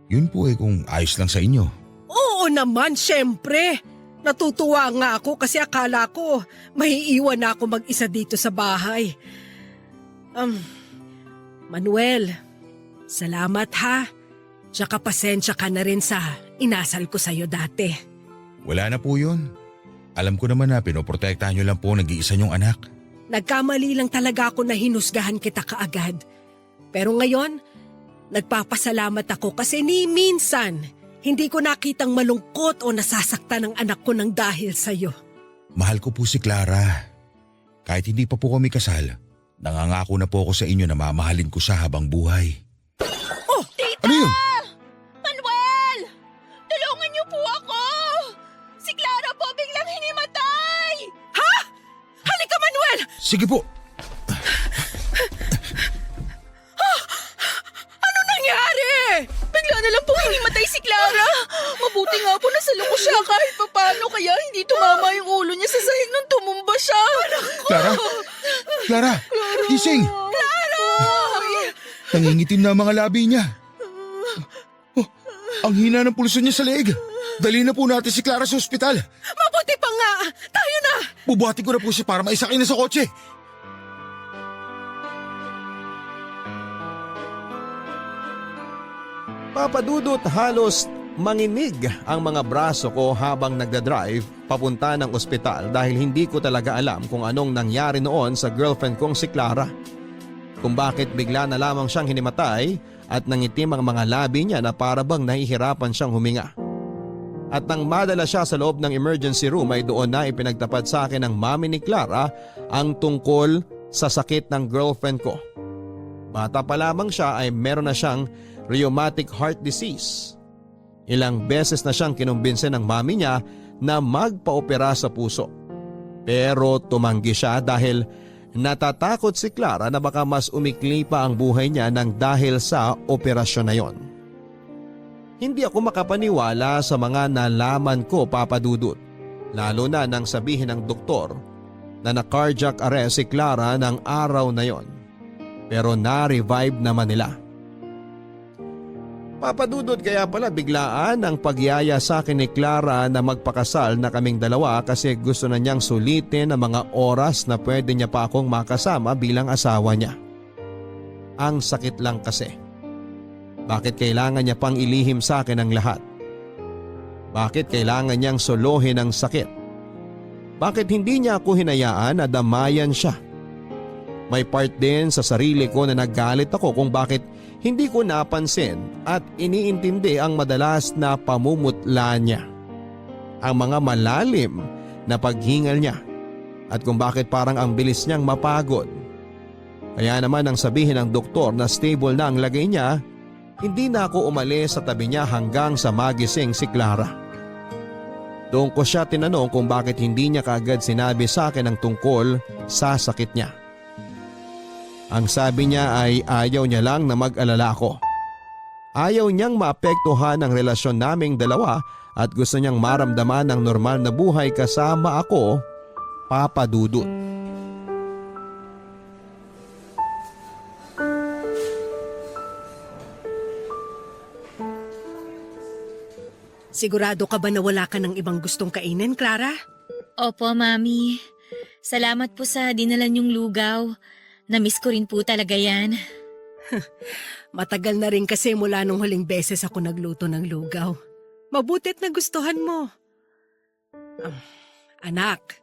S2: Yun po kung ayos lang sa inyo.
S6: Oo naman, syempre. Natutuwa nga ako kasi akala ko maiiwan na ako mag-isa dito sa bahay. Manuel, salamat ha. Tsaka pasensya ka na rin sa inasal ko sa'yo dati.
S2: Wala na po yun. Alam ko naman na pinoprotektahan nyo lang po ang nag-iisa nyong anak.
S6: Nagkamali lang talaga ako na hinusgahan kita kaagad. Pero ngayon, nagpapasalamat ako kasi ni minsan, hindi ko nakitang malungkot o nasasaktan ang anak ko ng dahil sa'yo.
S2: Mahal ko po si Clara. Kahit hindi pa po kami kasal, nangangako na po ako sa inyo na mamahalin ko siya habang buhay.
S6: Oh,
S2: Ano yun?
S3: Manuel! Tulungan niyo po ako! Si Clara po biglang hinimatay!
S6: halika Manuel!
S2: Sige po.
S6: Ano nangyari?
S3: Bigla na lang pong hinimatay si Clara. Mabuti nga po nasa loob siya kahit papano kaya hindi tumama yung ulo niya sa sahig nung tumumba siya.
S2: Clara? Clara! Gising!
S3: Clara!
S2: Nangingitim na ang mga labi niya. Oh, ang hina ng pulso niya sa leeg. Dali na po natin si Clara sa ospital.
S6: Mabuti pa nga! Tayo na!
S2: Bubuhati ko na po siya para maisakay na sa kotse.
S1: Papadudot halos manginig ang mga braso ko habang nagdadrive papunta ng ospital dahil hindi ko talaga alam kung anong nangyari noon sa girlfriend kong si Clara. Kung bakit bigla na lamang siyang hinimatay at nangitim ang mga labi niya na para bang nahihirapan siyang huminga. At nang madala siya sa loob ng emergency room ay doon na ipinagtapat sa akin ng mami ni Clara ang tungkol sa sakit ng girlfriend ko. Bata pa lamang siya ay meron na siyang rheumatic heart disease. Ilang beses na siyang kinumbinse ng mami niya na magpa-opera sa puso. Pero tumanggi siya dahil natatakot si Clara na baka mas umikli pa ang buhay niya nang dahil sa operasyon na yon. Hindi ako makapaniwala sa mga nalaman ko, Papa Dudut. Lalo na nang sabihin ng doktor na na-cardiac arrest si Clara ng araw na yon. Pero na-revive naman nila. Papadudod kaya pala biglaan ang pagyaya sa akin ni Clara na magpakasal na kaming dalawa kasi gusto na niyang sulitin ang mga oras na pwede niya pa akong makasama bilang asawa niya. Ang sakit lang kasi. Bakit kailangan niya pang ilihim sa akin ang lahat? Bakit kailangan niyang solohin ang sakit? Bakit hindi niya ako hinayaan na damayan siya? May part din sa sarili ko na naggalit ako kung bakit hindi ko napansin at iniintindi ang madalas na pamumutla niya. Ang mga malalim na paghingal niya at kung bakit parang ang bilis niyang mapagod. Kaya naman ang sabihin ng doktor na stable na ang lagay niya, hindi na ako umalis sa tabi niya hanggang sa magising si Clara. Doon ko siya tinanong kung bakit hindi niya kaagad sinabi sa akin ang tungkol sa sakit niya. Ang sabi niya ay ayaw niya lang na mag-alala ako. Ayaw niyang maapektuhan ang relasyon naming dalawa at gusto niyang maramdaman ang normal na buhay kasama ako, Papa Dudut.
S6: Sigurado ka ba na wala ka ng ibang gustong kainin, Clara?
S3: Opo, Mami. Salamat po sa dinala niyong lugaw. Namiss ko rin po talaga yan.
S6: Matagal na rin kasi mula nung huling beses ako nagluto ng lugaw. Mabutit na gustuhan mo. Anak,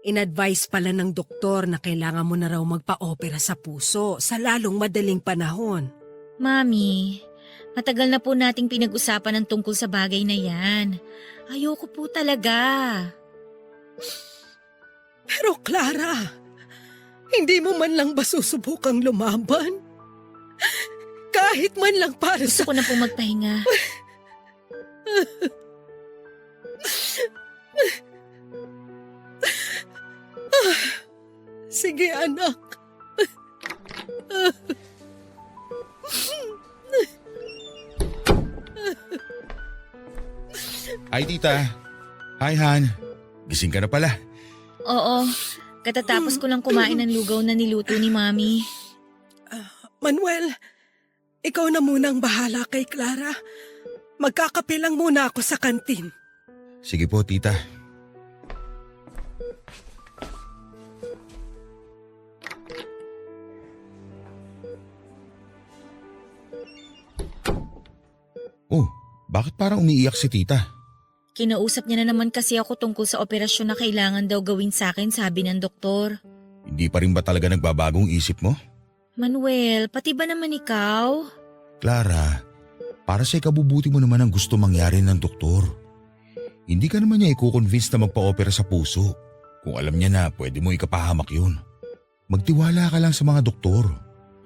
S6: in-advise pala ng doktor na kailangan mo na raw magpa-opera sa puso sa lalong madaling panahon.
S3: Mami, matagal na po nating pinag-usapan ang tungkol sa bagay na yan. Ayoko po talaga.
S6: Pero Clara, hindi mo man lang ba susubukang lumaban? Kahit man lang para sa...
S3: Gusto ko na po magpahinga.
S6: Sige, anak.
S2: Ay tita. Hi Han. Gising ka na pala.
S3: Oo, katatapos ko lang kumain ng lugaw na niluto ni Mami.
S6: Manuel, ikaw na munang bahala kay Clara. Magkakape lang muna ako sa kantin.
S2: Sige po tita. Oh, bakit parang umiiyak si tita?
S3: Kinausap niya na naman kasi ako tungkol sa operasyon na kailangan daw gawin sa akin, sabi ng doktor.
S2: Hindi pa rin ba talaga nagbabagong isip mo?
S3: Manuel, pati ba naman ikaw?
S2: Clara, para sa ikabubuti mo naman ang gusto mangyari ng doktor. Hindi ka naman niya i-convince na magpa-opera sa puso kung alam niya na pwede mo ikapahamak yun. Magtiwala ka lang sa mga doktor.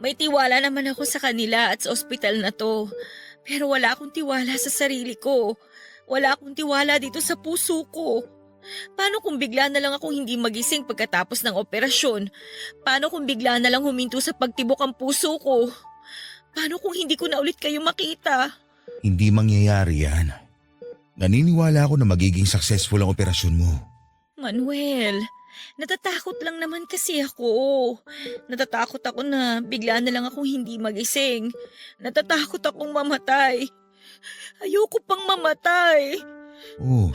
S3: May tiwala naman ako sa kanila at sa ospital na to. Pero wala akong tiwala sa sarili ko. Wala akong tiwala dito sa puso ko. Paano kung bigla na lang akong hindi magising pagkatapos ng operasyon? Paano kung bigla na lang huminto sa pagtibok ang puso ko? Paano kung hindi ko na ulit kayo makita?
S2: Hindi mangyayari yan. Naniniwala ako na magiging successful ang operasyon mo.
S3: Manuel, natatakot lang naman kasi ako. Natatakot ako na bigla na lang akong hindi magising. Natatakot akong mamatay. Ayoko pang mamatay.
S2: Oh,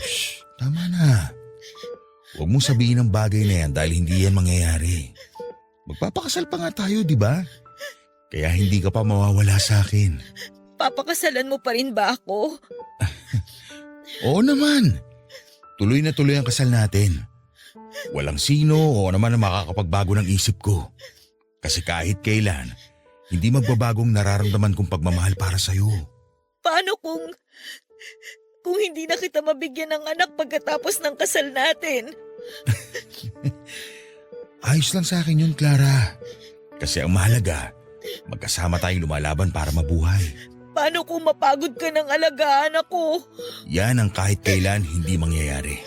S2: tama na. Huwag mong sabihin ang bagay na yan dahil hindi yan mangyayari. Magpapakasal pa nga tayo, di ba? Kaya hindi ka pa mawawala sa akin.
S3: Papakasalan mo pa rin ba ako?
S2: Oo naman. Tuloy na tuloy ang kasal natin. Walang sino o naman ang makakapagbago ng isip ko. Kasi kahit kailan, hindi magbabagong nararamdaman kong pagmamahal para sa'yo.
S3: Paano kung hindi na kita mabigyan ng anak pagkatapos ng kasal natin?
S2: Ayos lang sa akin yun, Clara. Kasi ang mahalaga, magkasama tayong lumalaban para mabuhay.
S3: Paano kung mapagod ka ng alagaan ako?
S2: Yan ang kahit kailan hindi mangyayari.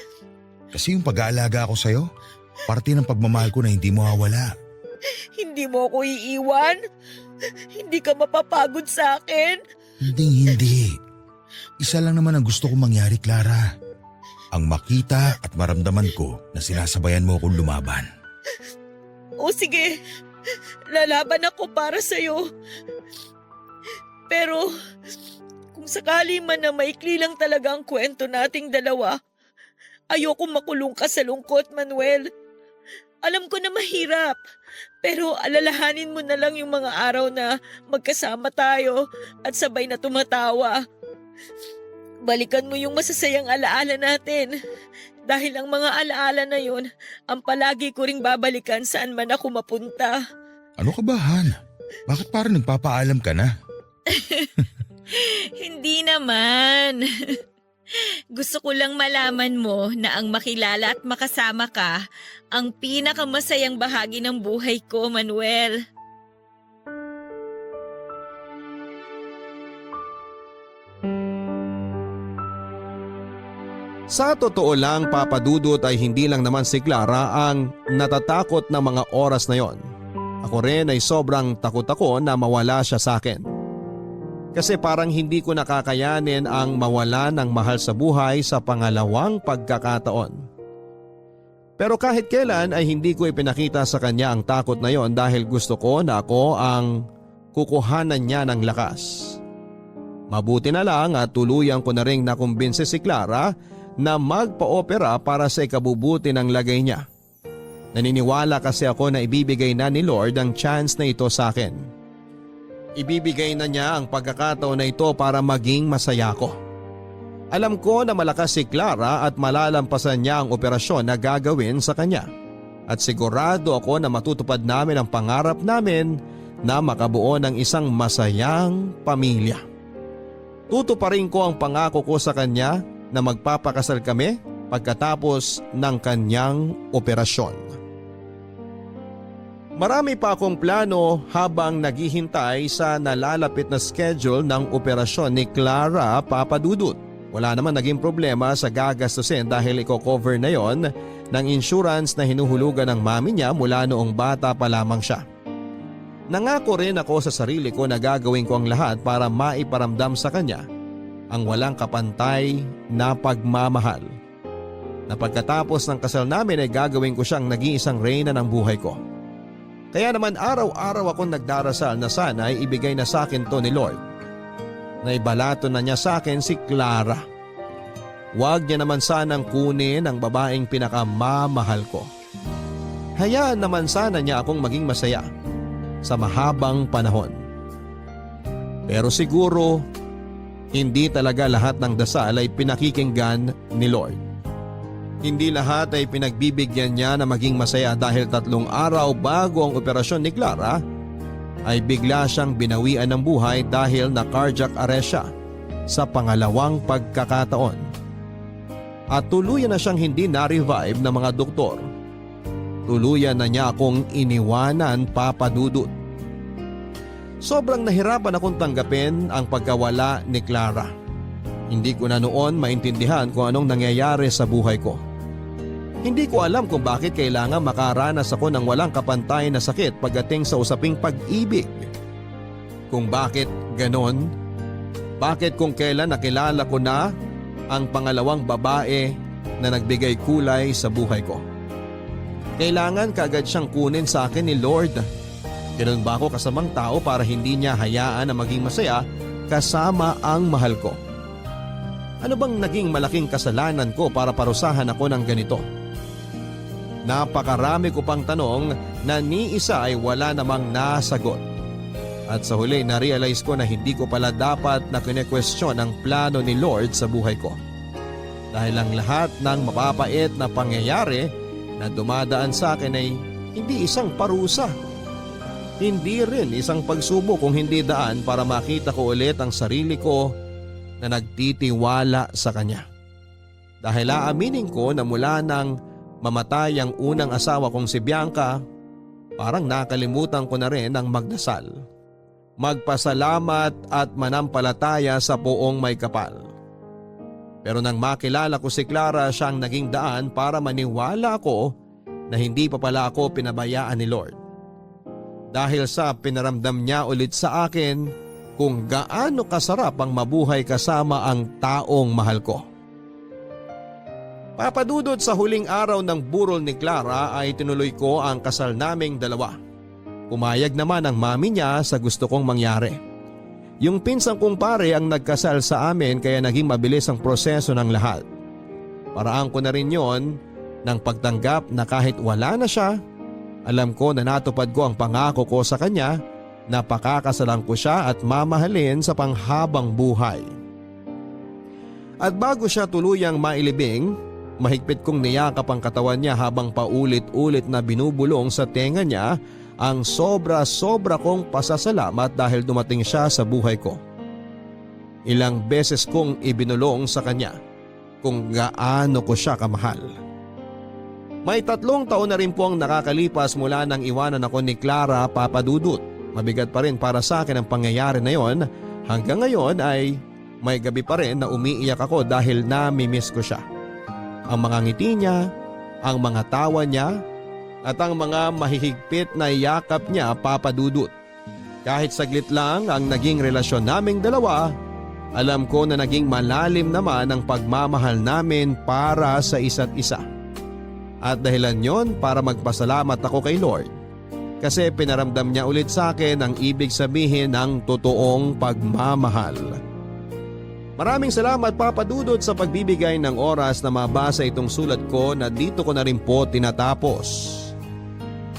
S2: Kasi yung pag-aalaga ako sa'yo, parte ng pagmamahal ko na hindi mo mawawala.
S3: Hindi mo ako iiwan? Hindi ka mapapagod sa akin?
S2: Hindi. Isa lang naman ang gusto kong mangyari, Clara. Ang makita at maramdaman ko na sinasabayan mo akong lumaban.
S3: O sige, lalaban ako para sa'yo. Pero kung sakali man na maikli lang talaga ang kwento nating dalawa, ayoko makulong ka sa lungkot, Manuel. Alam ko na mahirap. Pero alalahanin mo na lang yung mga araw na magkasama tayo at sabay na tumatawa. Balikan mo yung masasayang alaala natin. Dahil ang mga alaala na yun, ang palagi ko ring babalikan saan man ako mapunta.
S2: Ano ka ba, Han? Bakit parang nagpapaalam ka na?
S3: Hindi naman. Gusto ko lang malaman mo na ang makilala at makasama ka ang pinakamasayang bahagi ng buhay ko, Manuel.
S1: Sa totoo lang, Papa Dudut, ay hindi lang naman si Clara ang natatakot ng mga oras na yon. Ako rin ay sobrang takot ako na mawala siya sa akin. Kasi parang hindi ko nakakayanin ang mawala ng mahal sa buhay sa pangalawang pagkakataon. Pero kahit kailan ay hindi ko ipinakita sa kanya ang takot na yon dahil gusto ko na ako ang kukuhanan niya ng lakas. Mabuti na lang at tuluyan ko na ring nakumbinsi si Clara na magpa-opera para sa ikabubuti ng lagay niya. Naniniwala kasi ako na ibibigay na ni Lord ang chance na ito sa akin. Ibibigay na niya ang pagkakataon na ito para maging masaya ko. Alam ko na malakas si Clara at malalampasan niya ang operasyon na gagawin sa kanya. At sigurado ako na matutupad namin ang pangarap namin na makabuo ng isang masayang pamilya. Tutuparin ko ang pangako ko sa kanya na magpapakasal kami pagkatapos ng kanyang operasyon. Marami pa akong plano habang naghihintay sa nalalapit na schedule ng operasyon ni Clara, Papa Dudut. Wala naman naging problema sa gagastusin dahil i-cover na yon ng insurance na hinuhulugan ng mami niya mula noong bata pa lamang siya. Nangako rin ako sa sarili ko na gagawin ko ang lahat para maiparamdam sa kanya ang walang kapantay na pagmamahal. Na pagkatapos ng kasal namin ay gagawin ko siyang nag-iisang reyna ng buhay ko. Kaya naman araw-araw akong nagdarasal na sana ay ibigay na sa akin to ni Lord. Na ibalato na niya sa akin si Clara. Huwag niya naman sanang kunin ang babaeng pinakamamahal ko. Hayaan naman sana niya akong maging masaya sa mahabang panahon. Pero siguro, hindi talaga lahat ng dasal ay pinakikinggan ni Lord. Hindi lahat ay pinagbibigyan niya na maging masaya dahil 3 araw bago ang operasyon ni Clara ay bigla siyang binawian ng buhay dahil na cardiac arrest siya sa pangalawang pagkakataon. At tuluyan na siyang hindi na-revive ng mga doktor. Tuluyan na niya akong iniwanan, Papa Dudut. Sobrang nahirapan akong tanggapin ang pagkawala ni Clara. Hindi ko na noon maintindihan kung anong nangyayari sa buhay ko. Hindi ko alam kung bakit kailangan makaranas ako ng walang kapantay na sakit pagdating sa usaping pag-ibig. Kung bakit ganon, bakit kung kailan nakilala ko na ang pangalawang babae na nagbigay kulay sa buhay ko. Kailangan kaagad siyang kunin sa akin ni Lord. Ganoon ba ako kasamang tao para hindi niya hayaan na maging masaya kasama ang mahal ko? Ano bang naging malaking kasalanan ko para parusahan ako ng ganito? Napakarami ko pang tanong na ni isa ay wala namang nasagot. At sa huli na-realize ko na hindi ko pala dapat na kine-question ang plano ni Lord sa buhay ko. Dahil ang lahat ng mapapait na pangyayari na dumadaan sa akin ay hindi isang parusa. Hindi rin isang pagsubok kung hindi daan para makita ko ulit ang sarili ko na nagtitiwala sa kanya. Dahil aaminin ko na mula nang mamatay ang unang asawa kong si Bianca, parang nakalimutan ko na rin ang magdasal, magpasalamat at manampalataya sa Poong May Kapal. Pero nang makilala ko si Clara, siyang naging daan para maniwala ko na hindi pa pala ako pinabayaan ni Lord. Dahil sa pinaramdam niya ulit sa akin kung gaano kasarap ang mabuhay kasama ang taong mahal ko. Papadudod sa huling araw ng burol ni Clara ay tinuloy ko ang kasal naming dalawa. Pumayag naman ang mami niya sa gusto kong mangyari. Yung pinsang kong pare ang nagkasal sa amin kaya naging mabilis ang proseso ng lahat. Paraan ko na rin yon ng pagtanggap na kahit wala na siya Alam ko na natupad ko ang pangako ko sa kanya na pakakasalan ko siya at mamahalin sa panghabang buhay. At bago siya tuluyang mailibing, mahigpit kong niyakap ang katawan niya habang paulit-ulit na binubulong sa tenga niya ang sobra-sobra kong pasasalamat dahil dumating siya sa buhay ko. Ilang beses kong ibinulong sa kanya kung gaano ko siya kamahal. May 3 taon na rin po ang nakakalipas mula nang iwanan ako ni Clara Papadudut. Mabigat pa rin para sa akin ang pangyayari na yon. Hanggang ngayon ay may gabi pa rin na umiiyak ako dahil nami-miss ko siya. Ang mga ngiti niya, ang mga tawa niya, at ang mga mahihigpit na yakap niya, Papadudut. Kahit saglit lang ang naging relasyon naming dalawa, alam ko na naging malalim naman ang pagmamahal namin para sa isa't isa. At dahilan yon para magpasalamat ako kay Lord kasi pinaramdam niya ulit sa akin ang ibig sabihin ng totoong pagmamahal. Maraming salamat Papadudot sa pagbibigay ng oras na mabasa itong sulat ko na dito ko na rin po tinatapos.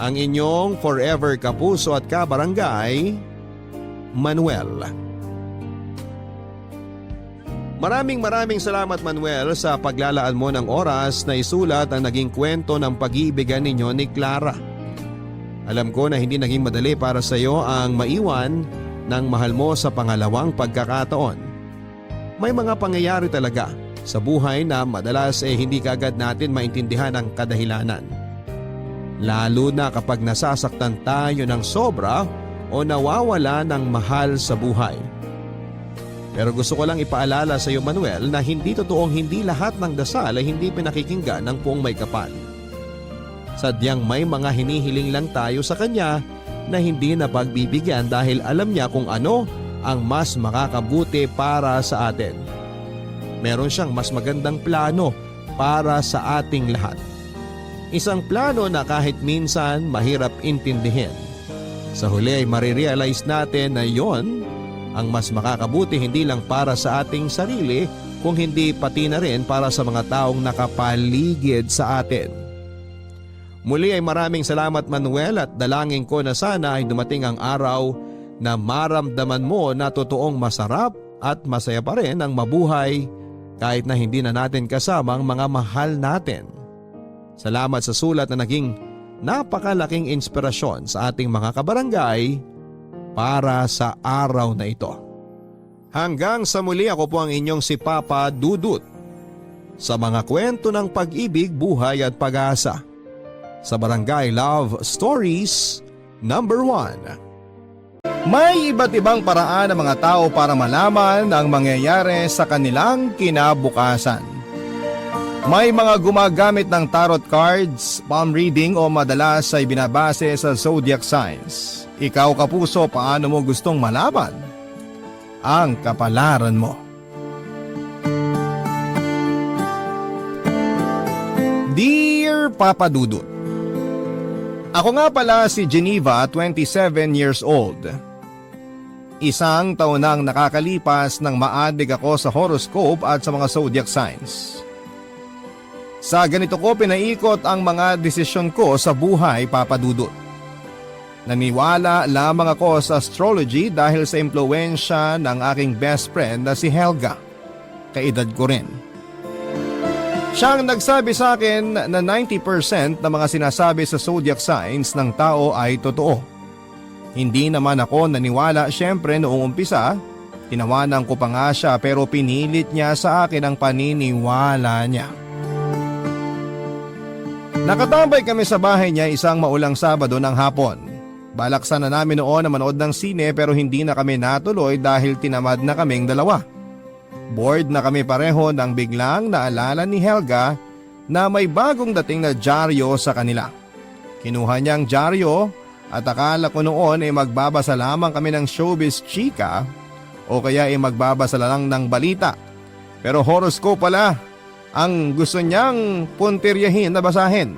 S1: Ang inyong forever kapuso at kabarangay, Manuel. Maraming salamat Manuel sa paglalaan mo ng oras na isulat ang naging kwento ng pag-iibigan ninyo ni Clara. Alam ko na hindi naging madali para sa iyo ang maiwan ng mahal mo sa pangalawang pagkakataon. May mga pangyayari talaga sa buhay na madalas hindi kaagad natin maintindihan ang kadahilanan. Lalo na kapag nasasaktan tayo ng sobra o nawawala ng mahal sa buhay. Pero gusto ko lang ipaalala sa iyo Manuel na hindi totoong hindi lahat ng dasal ay hindi pinakikinggan ng buong may kapal. Sadyang may mga hinihiling lang tayo sa kanya na hindi na pagbibigyan dahil alam niya kung ano ang mas makakabuti para sa atin. Meron siyang mas magandang plano para sa ating lahat. Isang plano na kahit minsan mahirap intindihin. Sa huli ay marirealize natin na yon ang mas makakabuti hindi lang para sa ating sarili kung hindi pati na rin para sa mga taong nakapaligid sa atin. Muli ay maraming salamat Manuel at dalangin ko na sana ay dumating ang araw na maramdaman mo na totoong masarap at masaya pa rin ang mabuhay kahit na hindi na natin kasama ang mga mahal natin. Salamat sa sulat na naging napakalaking inspirasyon sa ating mga kabarangay para sa araw na ito. Hanggang sa muli ako po ang inyong si Papa Dudut sa mga kwento ng pag-ibig, buhay at pag-asa sa Barangay Love Stories number 1. May iba't ibang paraan ng mga tao para malaman ang mangyayari sa kanilang kinabukasan. May mga gumagamit ng tarot cards, palm reading o madalas ay binabase sa zodiac signs. Ikaw kapuso, paano mo gustong malaman ang kapalaran mo? Dear Papa Dudut, ako nga pala si Geneva, 27 years old. Isang taon nang nakakalipas nang maadik ako sa horoscope at sa mga zodiac signs. Sa ganito ko pinaikot ang mga desisyon ko sa buhay, Papa Dudut. Naniwala lamang ako sa astrology dahil sa impluwensya ng aking best friend na si Helga. Kaedad ko rin. Siyang nagsabi sa akin na 90% ng mga sinasabi sa zodiac signs ng tao ay totoo. Hindi naman ako naniwala syempre noong umpisa. Tinawanan ko pa nga siya pero pinilit niya sa akin ang paniniwala niya. Nakatambay kami sa bahay niya isang maulang Sabado ng hapon. Balak sana namin noon na manood ng sine pero hindi na kami natuloy dahil tinamad na kaming dalawa. Bored na kami pareho nang biglang naalala ni Helga na may bagong dating na dyaryo sa kanila. Kinuha niyang dyaryo at akala ko noon ay magbabasa lamang kami ng showbiz chika o kaya ay magbabasa lang ng balita. Pero horoscope pala ang gusto niyang puntiryahin na basahin.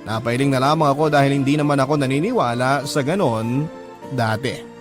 S1: Napailing na lamang ako dahil hindi naman ako naniniwala sa ganon dati.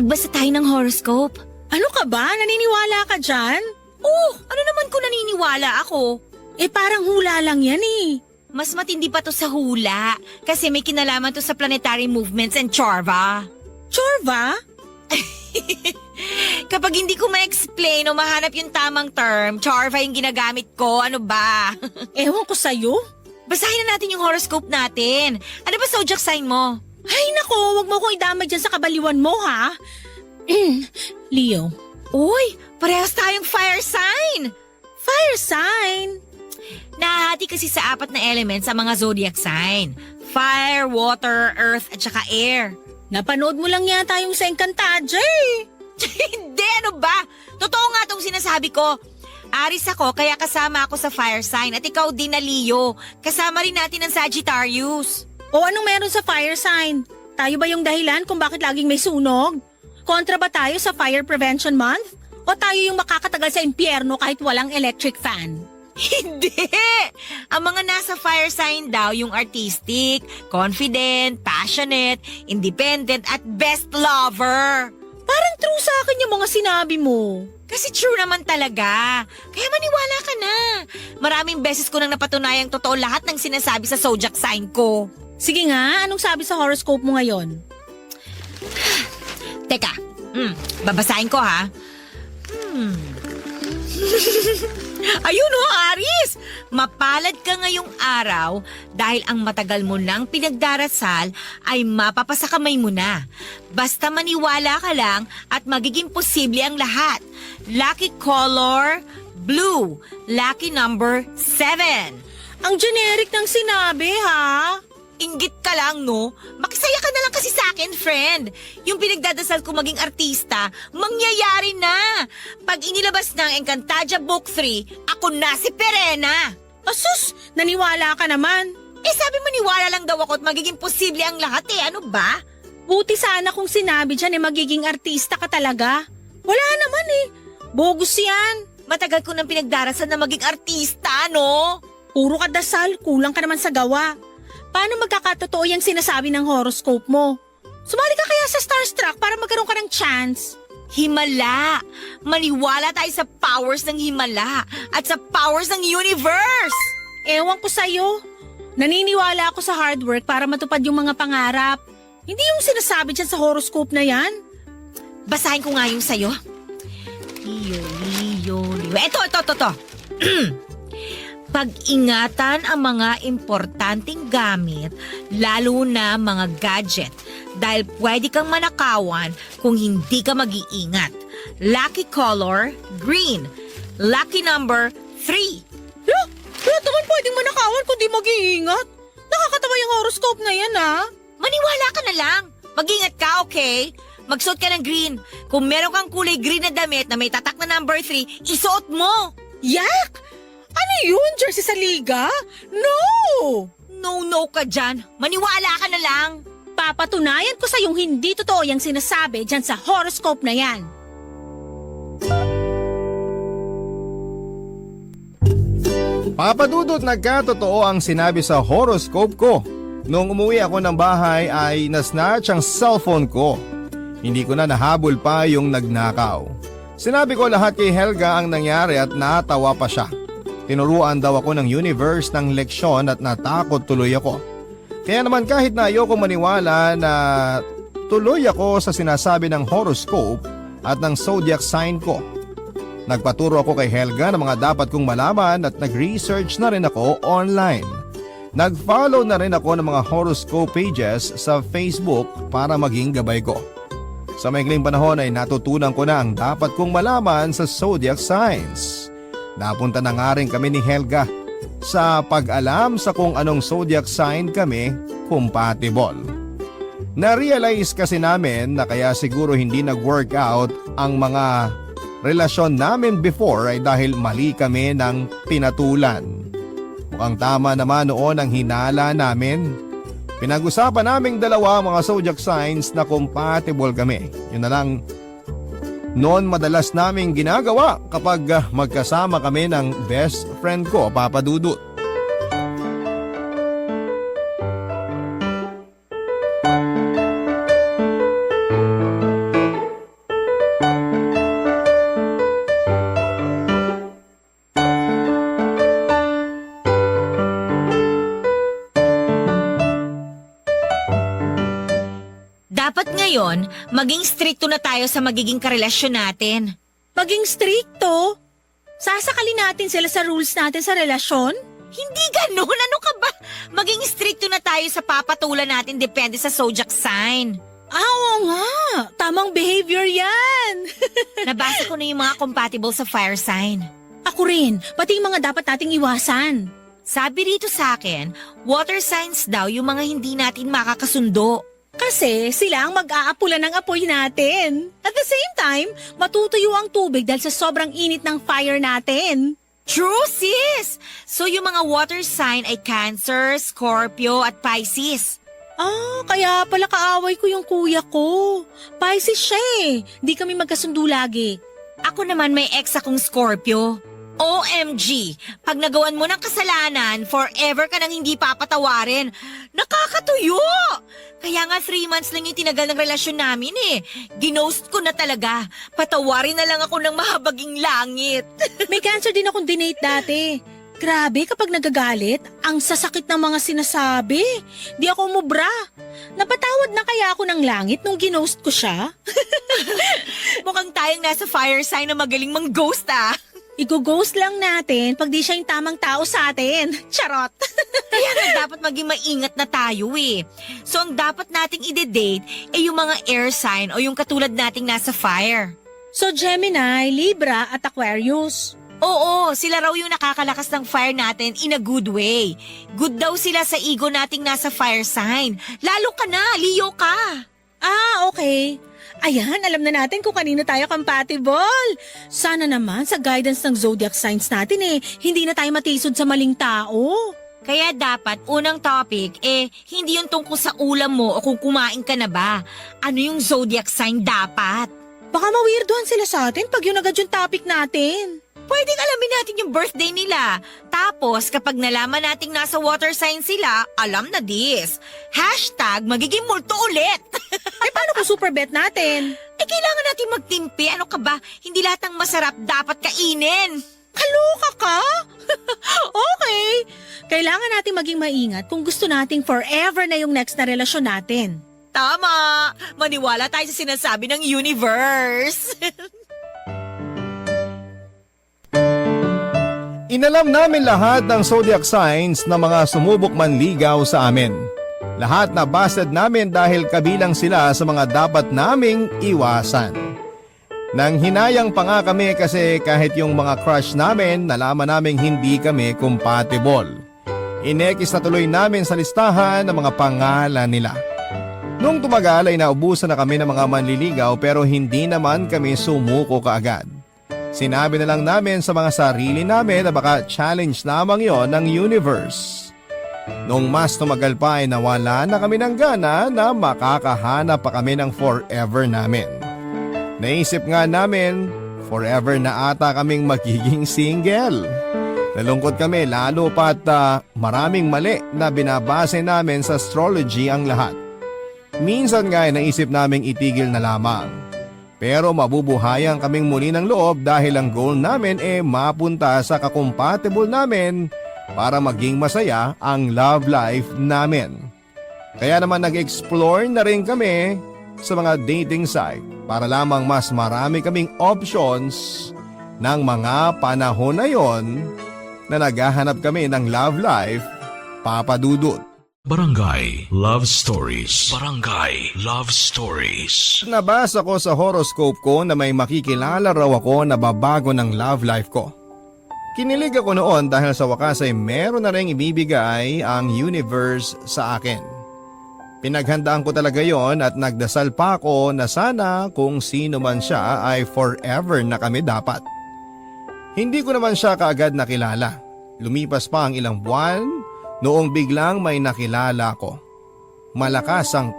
S3: Magbasa tayo ng horoscope.
S5: Ano ka ba? Naniniwala ka dyan?
S3: Oh, ano naman kung naniniwala ako?
S5: Eh parang hula lang yan eh.
S3: Mas matindi pa to sa hula kasi may kinalaman to sa planetary movements and Chorva.
S5: Chorva?
S3: Kapag hindi ko ma-explain o mahanap yung tamang term, Chorva yung ginagamit ko. Ano ba?
S5: Ewan ko sa'yo.
S3: Basahin na natin yung horoscope natin. Ano ba zodiac sign mo?
S5: Ay nako, wag mo kong idamay dyan sa kabaliwan mo ha. Leo.
S3: Uy, parehas tayong fire sign.
S5: Fire sign?
S3: Nahahati kasi sa 4 na elements sa mga zodiac sign. Fire, water, earth, at saka air.
S5: Napanood mo lang yata yung sa Encantadia eh.
S3: Hindi, ano ba? Totoo nga tong sinasabi ko. Aris ako, kaya kasama ako sa fire sign. At ikaw din na Leo. Kasama rin natin ang Sagittarius.
S5: O anong meron sa fire sign? Tayo ba yung dahilan kung bakit laging may sunog? Kontra ba tayo sa Fire Prevention Month? O tayo yung makakatagal sa impyerno kahit walang electric fan?
S3: Hindi! Ang mga nasa fire sign daw yung artistic, confident, passionate, independent, at best lover.
S5: Parang true sa akin yung mga sinabi mo.
S3: Kasi true naman talaga. Kaya maniwala ka na. Maraming beses ko nang napatunayang totoo lahat ng sinasabi sa zodiac sign ko.
S5: Sige nga, anong sabi sa horoscope mo ngayon?
S3: Teka, babasahin ko ha. Ayun ho, Aris! Mapalad ka ngayong araw dahil ang matagal mo nang pinagdarasal ay mapapasa kamay mo na. Basta maniwala ka lang at magiging posible ang lahat. Lucky color, blue. Lucky number, 7.
S5: Ang generic ng sinabi ha?
S3: Inggit ka lang, no? Makisaya ka na lang kasi sa akin, friend. Yung pinagdadasal ko maging artista, mangyayari na. Pag inilabas ng Encantadia Book 3, ako na si Perena.
S5: Asus, naniwala ka naman.
S3: Eh sabi maniwala lang daw ako at magiging posible ang lahat eh. Ano ba?
S5: Buti sana kung sinabi dyan magiging artista ka talaga. Wala naman eh. Bogus yan.
S3: Matagal ko nang pinagdarasal na maging artista, no?
S5: Puro ka dasal, kulang ka naman sa gawa. Paano magkakatotoo yung sinasabi ng horoscope mo? Sumali ka kaya sa Starstruck para magkaroon ka ng chance?
S3: Himala. Maniwala tayo sa powers ng Himala at sa powers ng universe.
S5: Ewan ko sa'yo. Naniniwala ako sa hard work para matupad yung mga pangarap. Hindi yung sinasabi dyan sa horoscope na yan.
S3: Basahin ko nga yung sa'yo. Leo. Ito. Pag-ingatan ang mga importanteng gamit, lalo na mga gadget, dahil pwede kang manakawan kung hindi ka mag-iingat. Lucky color, green. Lucky number, 3.
S5: Lahat naman pwedeng manakawan kung di mag-iingat. Nakakatawa yung horoscope na yan ha.
S3: Maniwala ka na lang. Mag-ingat ka, okay? Magsuot ka ng green. Kung meron kang kulay green na damit na may tatak na number 3, isuot mo.
S5: Yak! Ano yun? Jersey sa liga? No!
S3: No ka dyan. Maniwala ka na lang.
S5: Papatunayan ko sa yung hindi totoo yung sinasabi dyan sa horoscope na yan.
S1: Papadudot, nagkatotoo ang sinabi sa horoscope ko. Nung umuwi ako ng bahay ay nasnatch ang cellphone ko. Hindi ko na nahabol pa yung nagnakaw. Sinabi ko lahat kay Helga ang nangyari at natawa pa siya. Tinuruan daw ako ng universe ng leksyon at natakot tuloy ako. Kaya naman kahit na ayoko maniwala na tuloy ako sa sinasabi ng horoscope at ng zodiac sign ko. Nagpaturo ako kay Helga ng mga dapat kong malaman at nag-research na rin ako online. Nag-follow na rin ako ng mga horoscope pages sa Facebook para maging gabay ko. Sa maikling panahon ay natutunan ko na ang dapat kong malaman sa zodiac signs. Napunta na nga rin kami ni Helga sa pag-alam sa kung anong zodiac sign kami compatible. Na-realize kasi namin na kaya siguro hindi nag-work out ang mga relasyon namin before ay dahil mali kami ng pinatulan. Mukhang tama naman noon ang hinala namin. Pinag-usapan naming dalawa mga zodiac signs na compatible kami. Yun na lang noon madalas naming ginagawa kapag magkasama kami ng best friend ko, Papa Dudut.
S3: Dapat ngayon, maging stricto na tayo sa magiging karelasyon natin.
S5: Maging stricto? Sasakalin natin sila sa rules natin sa relasyon?
S3: Hindi ganun, ano ka ba? Maging stricto na tayo sa papatulan natin depende sa zodiac sign.
S5: Oo nga, tamang behavior yan.
S3: Nabasa ko na yung mga compatible sa fire sign.
S5: Ako rin, pati yung mga dapat nating iwasan.
S3: Sabi rito sa akin, water signs daw yung mga hindi natin makakasundo.
S5: Kasi sila ang mag-aapula ng apoy natin. At the same time, matutuyo ang tubig dahil sa sobrang init ng fire natin.
S3: True, sis! So yung mga water sign ay Cancer, Scorpio at Pisces.
S5: Kaya pala kaaway ko yung kuya ko. Pisces siya eh. Di kami magkasundo lagi.
S3: Ako naman may ex akong Scorpio. OMG! Pag nagawan mo ng kasalanan, forever ka nang hindi papatawarin. Nakakatuyo! Kaya nga 3 months lang yung tinagal ng relasyon namin eh. Ginost ko na talaga. Patawarin na lang ako ng mahabaging langit.
S5: May cancer din akong dinate dati. Grabe kapag nagagalit, ang sasakit ng mga sinasabi. Di ako umubra. Napatawad na kaya ako ng langit nung ginost ko siya?
S3: Mukhang tayong nasa fire sign na magaling mang-ghost ah.
S5: Igo-ghost lang natin pag di siya yung tamang tao sa atin. Charot!
S3: Kaya nga dapat maging maingat na tayo eh. So ang dapat nating ide-date ay yung mga air sign o yung katulad nating nasa fire.
S5: So Gemini, Libra at Aquarius.
S3: Oo, sila raw yung nakakalakas ng fire natin in a good way. Good daw sila sa ego nating nasa fire sign. Lalo ka na, Leo ka.
S5: Okay. Ayan, alam na natin kung kanino tayo compatible. Sana naman sa guidance ng zodiac signs natin hindi na tayo matisod sa maling tao.
S3: Kaya dapat unang topic hindi yung tungkol sa ulam mo o kung kumain ka na ba. Ano yung zodiac sign dapat?
S5: Baka mawirduhan sila sa atin pag yun agad yung topic natin.
S3: Pwedeng alamin natin yung birthday nila. Tapos kapag nalaman nating nasa water sign sila, alam na this. Hashtag magiging multo ulit.
S5: Paano kung super bet natin?
S3: Kailangan natin magtimpi. Ano ka ba? Hindi lahat ng masarap dapat kainin.
S5: Kaloka ka? Okay. Kailangan natin maging maingat kung gusto nating forever na yung next na relasyon natin.
S3: Tama! Maniwala tayo sa sinasabi ng universe.
S1: Inalam namin lahat ng zodiac signs na mga sumubok manligaw sa amin. Lahat na busted namin dahil kabilang sila sa mga dapat naming iwasan. Nang hinayang pa nga kami kasi kahit yung mga crush namin nalaman naming hindi kami compatible. Inekis na tuloy namin sa listahan ng mga pangalan nila. Nung tumagal ay naubusan na kami ng mga manliligaw pero hindi naman kami sumuko kaagad. Sinabi na lang namin sa mga sarili namin na baka challenge lamang yon ng universe. Nung mas tumagal pa ay nawala na kami ng gana na makakahanap pa kami ng forever namin. Naisip nga namin, forever na ata kaming magiging single. Nalungkot kami lalo pat maraming mali na binabase namin sa astrology ang lahat. Minsan nga ay naisip naming itigil na lamang. Pero mabubuhayan kaming muli ng loob dahil ang goal namin mapunta sa kakompatible namin para maging masaya ang love life namin. Kaya naman nag-explore na rin kami sa mga dating site para lamang mas marami kaming options ng mga panahon na yon na naghahanap kami ng love life, Papa Dudut.
S7: Barangay Love Stories. Barangay Love Stories.
S1: Nabasa ko sa horoscope ko na may makikilala raw ako na babago ng love life ko. Kinilig ako noon dahil sa wakas ay meron na rin ibibigay ang universe sa akin. Pinaghandaan ko talaga yon at nagdasal pa ako na sana kung sino man siya ay forever na kami dapat. Hindi ko naman siya kaagad nakilala. Lumipas pa ang ilang buwan noong biglang may nakilala ko. Malakas ang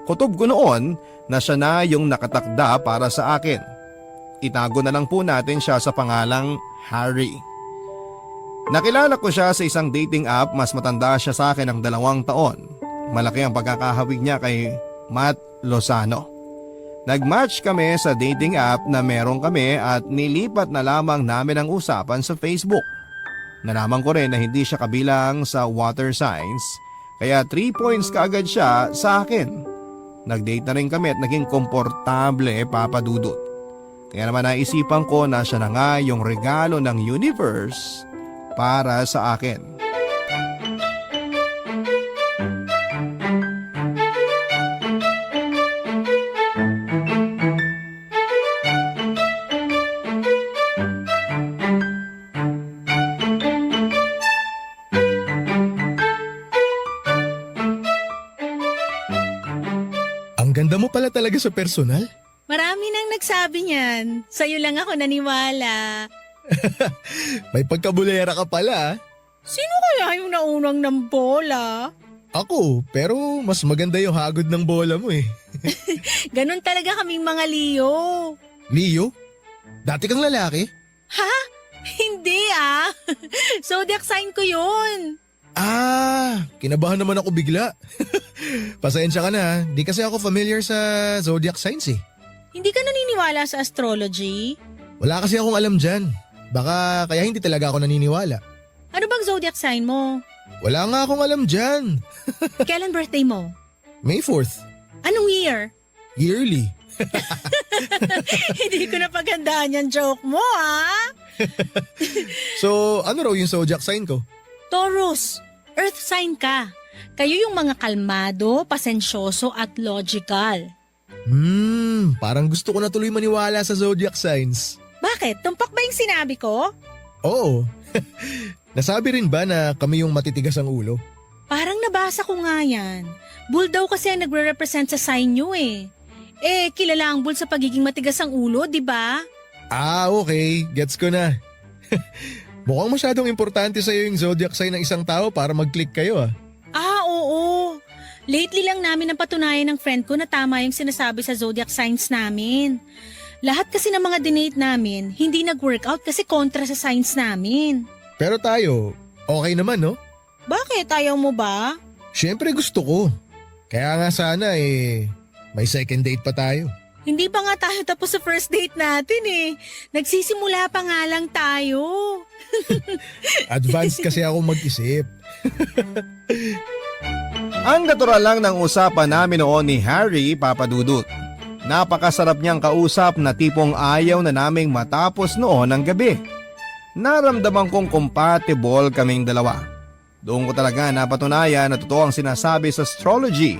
S1: kutob ko noon na siya na yung nakatakda para sa akin. Itago na lang po natin siya sa pangalang Harry. Nakilala ko siya sa isang dating app, mas matanda siya sa akin ng 2 taon. Malaki ang pagkakahawig niya kay Matt Lozano. Nag-match kami sa dating app na meron kami at nilipat na lamang namin ang usapan sa Facebook. Nalaman ko rin na hindi siya kabilang sa water signs, kaya 3 points kaagad siya sa akin. Nag-date na rin kami at naging komportable, Papa Dudut. Kaya naman naisipan ko na siya na nga yung regalo ng universe para sa akin.
S8: Ang ganda mo pala talaga sa personal.
S9: Marami nang nagsabi niyan. Sa'yo lang ako naniwala.
S8: May pagkabulera ka pala.
S9: Sino kaya yung naunang ng bola?
S8: Ako, pero mas maganda yung hagod ng bola mo eh.
S9: Ganon talaga kaming mga Leo.
S8: Leo? Dati kang lalaki?
S9: Ha? Hindi ah. Zodiac sign ko yun.
S8: Kinabahan naman ako bigla. Pasensya ka na, di kasi ako familiar sa zodiac signs eh.
S9: Hindi ka naniniwala sa astrology?
S8: Wala kasi akong alam dyan. Baka kaya hindi talaga ako naniniwala.
S9: Ano bang zodiac sign mo?
S8: Wala nga akong alam dyan.
S9: Kailan birthday mo?
S8: May 4th.
S9: Anong year?
S8: Yearly.
S9: Hindi ko napagandaan yung joke mo ah.
S8: So, ano raw yung zodiac sign ko?
S9: Taurus, earth sign ka. Kayo yung mga kalmado, pasensyoso at logical.
S8: Parang gusto ko na tuloy maniwala sa zodiac signs.
S9: Bakit? Tumpak ba yung sinabi ko?
S8: Oo. Nasabi rin ba na kami yung matitigas ang ulo?
S9: Parang nabasa ko nga yan. Bull daw kasi ang nagre-represent sa sign nyo eh. Eh, kilala ang bull sa pagiging matigas ang ulo, di ba?
S8: Okay. Gets ko na. Mukhang masyadong importante sa'yo yung zodiac sign ng isang tao para mag-click kayo ah.
S9: Oo. Lately lang namin napatunayan ng friend ko na tama yung sinasabi sa zodiac signs namin. Lahat kasi ng mga dinate namin, hindi nag-workout kasi kontra sa signs namin.
S8: Pero tayo, okay naman no?
S9: Bakit? Ayaw mo ba?
S8: Siyempre gusto ko. Kaya nga sana may second date pa tayo.
S9: Hindi pa nga tayo tapos sa first date natin eh. Nagsisimula pa nga lang tayo.
S8: Advanced kasi ako mag-isip.
S1: Ang natural lang ng usapan namin noon ni Harry, Papa Dudut. Napakasarap niyang kausap na tipong ayaw na naming matapos noon ng gabi. Naramdaman kong compatible kaming dalawa. Doon ko talaga napatunayan na totoo ang sinasabi sa astrology.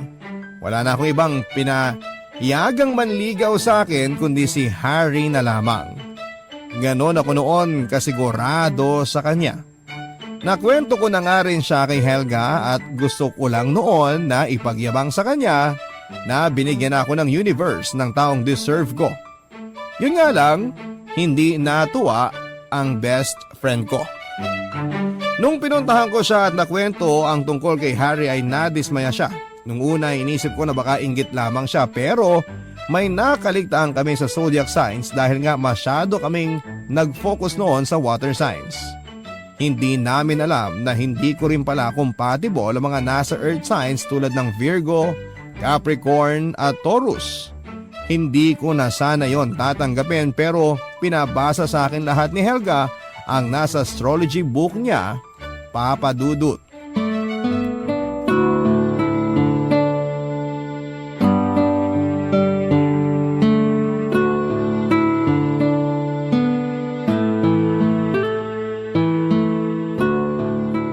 S1: Wala na akong ibang pinayagang manligaw sa akin kundi si Harry na lamang. Ganon ako noon kasigurado sa kanya. Nakwento ko na nga rin siya kay Helga at gusto ko lang noon na ipagyabang sa kanya na binigyan ako ng universe ng taong deserve ko. Yun nga lang, hindi natuwa ang best friend ko. Nung pinuntahan ko siya at nakwento ang tungkol kay Harry ay nadismaya siya. Nung una inisip ko na baka inggit lamang siya pero may nakaligtaan kami sa zodiac signs dahil nga masyado kaming nag-focus noon sa water signs. Hindi namin alam na hindi ko rin pala compatible ang mga nasa earth signs tulad ng Virgo, Capricorn at Taurus. Hindi ko na sana yon tatanggapin pero pinabasa sa akin lahat ni Helga ang nasa astrology book niya, Papa Dudut.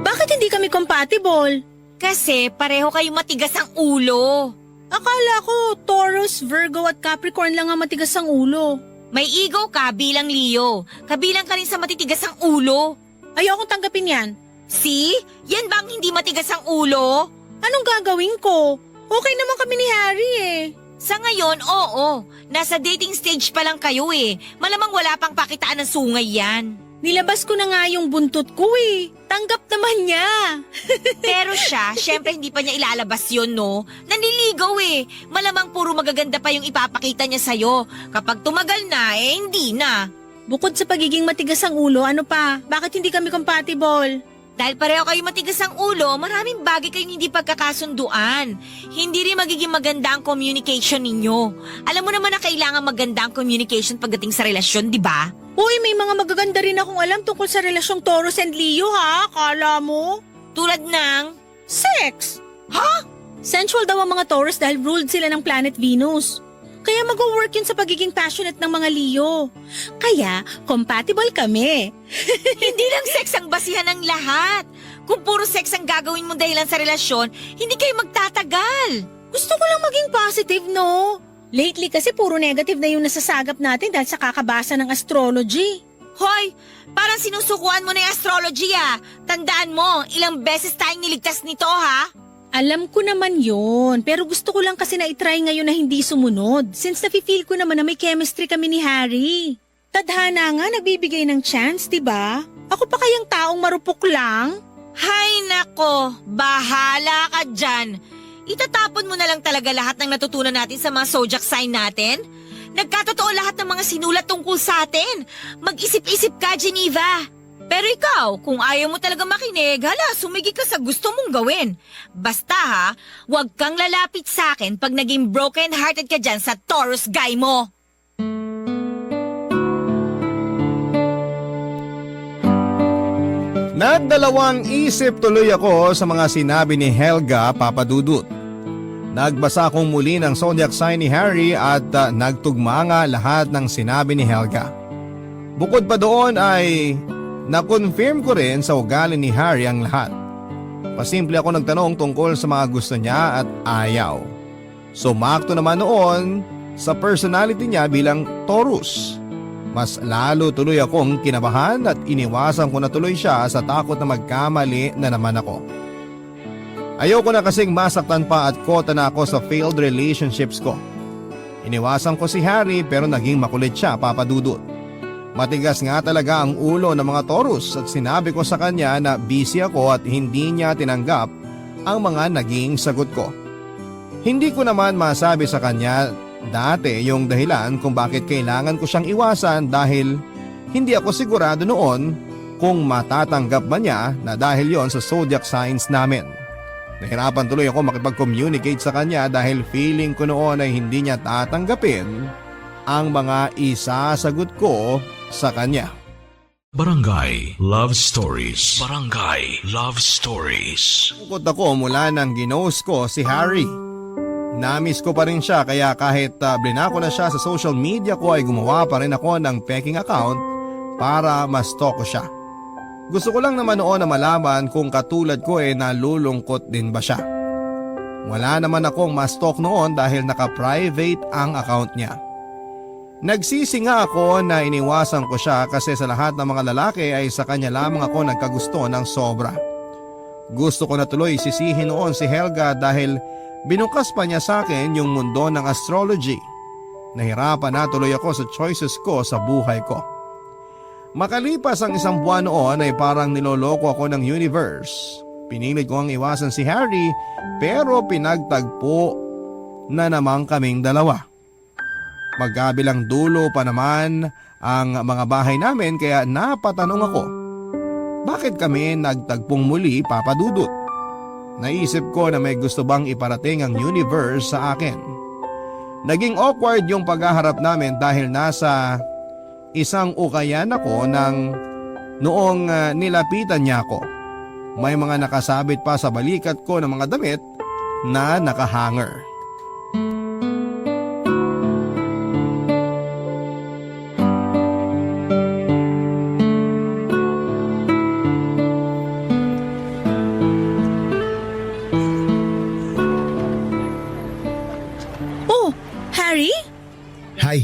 S9: Bakit hindi kami compatible?
S3: Kasi pareho kayong matigas ang ulo.
S9: Akala ko Taurus, Virgo at Capricorn lang ang matigas ang ulo.
S3: May ego ka bilang Leo. Kabilang ka rin sa matitigas ang ulo.
S9: Ayokong tanggapin yan.
S3: See? Yan ba ang hindi matigas ang ulo?
S9: Anong gagawin ko? Okay naman kami ni Harry eh.
S3: Sa ngayon, oo. Nasa dating stage pa lang kayo eh. Malamang wala pang pakitaan ng sungay yan.
S9: Nilabas ko na nga yung buntot ko eh. Tanggap naman niya.
S3: Pero siya, syempre hindi pa niya ilalabas yun, no? Nanliligaw eh. Malamang puro magaganda pa yung ipapakita niya sa'yo. Kapag tumagal na, hindi na.
S9: Bukod sa pagiging matigas ang ulo, ano pa? Bakit hindi kami compatible?
S3: Dahil pareho kayo matigas ang ulo, maraming bagay kayong hindi pagkakasunduan. Hindi rin magiging maganda ang communication ninyo. Alam mo naman na kailangan maganda ang communication pagdating sa relasyon, di ba?
S9: Uy, may mga magaganda rin akong alam tungkol sa relasyong Taurus and Leo ha? Kala mo?
S3: Tulad ng...
S9: Sex!
S3: Ha?
S9: Sensual daw ang mga Taurus dahil ruled sila ng planet Venus. Kaya mag-work yun sa pagiging passionate ng mga Leo. Kaya, compatible kami.
S3: Hindi lang sex ang basihan ng lahat. Kung puro sex ang gagawin mo dahilan sa relasyon, hindi kayo magtatagal.
S9: Gusto ko lang maging positive, no? Lately kasi puro negative na yung nasasagap natin dahil sa kakabasa ng astrology.
S3: Hoy, parang sinusukuan mo na yung astrology ah. Tandaan mo, ilang beses tayong niligtas nito ha.
S9: Alam ko naman yon, pero gusto ko lang kasi na itry ngayon na hindi sumunod since nafe-feel ko naman na may chemistry kami ni Harry. Tadhana nga nagbibigay ng chance, diba? Ako pa kayang taong marupok lang?
S3: Hay nako, bahala ka dyan. Itatapon mo na lang talaga lahat ng natutunan natin sa mga zodiac sign natin? Nagkatotoo lahat ng mga sinulat tungkol sa atin. Mag-isip-isip ka, Geneva. Pero ikaw, kung ayaw mo talaga makinig, hala, sumigi ka sa gusto mong gawin. Basta ha, huwag kang lalapit sa akin pag naging broken-hearted ka dyan sa Taurus guy mo.
S1: Nagdalawang isip tuloy ako sa mga sinabi ni Helga, Papa Dudut. Nagbasa akong muli ng zodiac sign ni Harry at nagtugma nga lahat ng sinabi ni Helga. Bukod pa doon ay na-confirm ko rin sa ugali ni Harry ang lahat. Pasimple ako nagtanong tungkol sa mga gusto niya at ayaw. Sumakto naman noon sa personality niya bilang Taurus. Mas lalo tuloy akong kinabahan at iniwasan ko na tuloy siya sa takot na magkamali na naman ako. Ayoko na kasing masaktan pa at kota na ako sa failed relationships ko. Iniwasan ko si Harry pero naging makulit siya, Papa Dudut. Matigas nga talaga ang ulo ng mga Taurus at sinabi ko sa kanya na busy ako at hindi niya tinanggap ang mga naging sagot ko. Hindi ko naman masabi sa kanya dati yung dahilan kung bakit kailangan ko siyang iwasan dahil hindi ako sigurado noon kung matatanggap ba niya na dahil yon sa zodiac signs namin. Nahirapan tuloy ako makipag-communicate sa kanya dahil feeling ko noon ay hindi niya tatanggapin ang mga isasagot ko sa kanya.
S7: Barangay Love Stories. Barangay Love Stories.
S1: Bukod ako mula nang ginost ko si Harry. Namiss ko pa rin siya kaya kahit blinako na siya sa social media ko ay gumawa pa rin ako ng peking account para ma-stalk ko siya. Gusto ko lang naman noon na malaman kung katulad ko nalulungkot din ba siya. Wala naman akong ma-stalk noon dahil naka-private ang account niya. Nagsisi nga ako na iniwasan ko siya kasi sa lahat ng mga lalaki ay sa kanya lamang ako nagkagusto ng sobra. Gusto ko na tuloy sisihin noon si Helga dahil binukas pa niya sa akin yung mundo ng astrology. Nahirapan na tuloy ako sa choices ko sa buhay ko. Makalipas ang isang buwan noon ay parang niloloko ako ng universe. Pinilit ko ang iwasan si Harry pero pinagtagpo na naman kaming dalawa. Magkabilang dulo pa naman ang mga bahay namin kaya napatanong ako, bakit kami nagtagpong muli, Papa Dudut? Naisip ko na may gusto bang iparating ang universe sa akin. Naging awkward yung paghaharap namin dahil nasa isang ukayan ako noong nilapitan niya ako. May mga nakasabit pa sa balikat ko ng mga damit na nakahanger.
S8: Hi,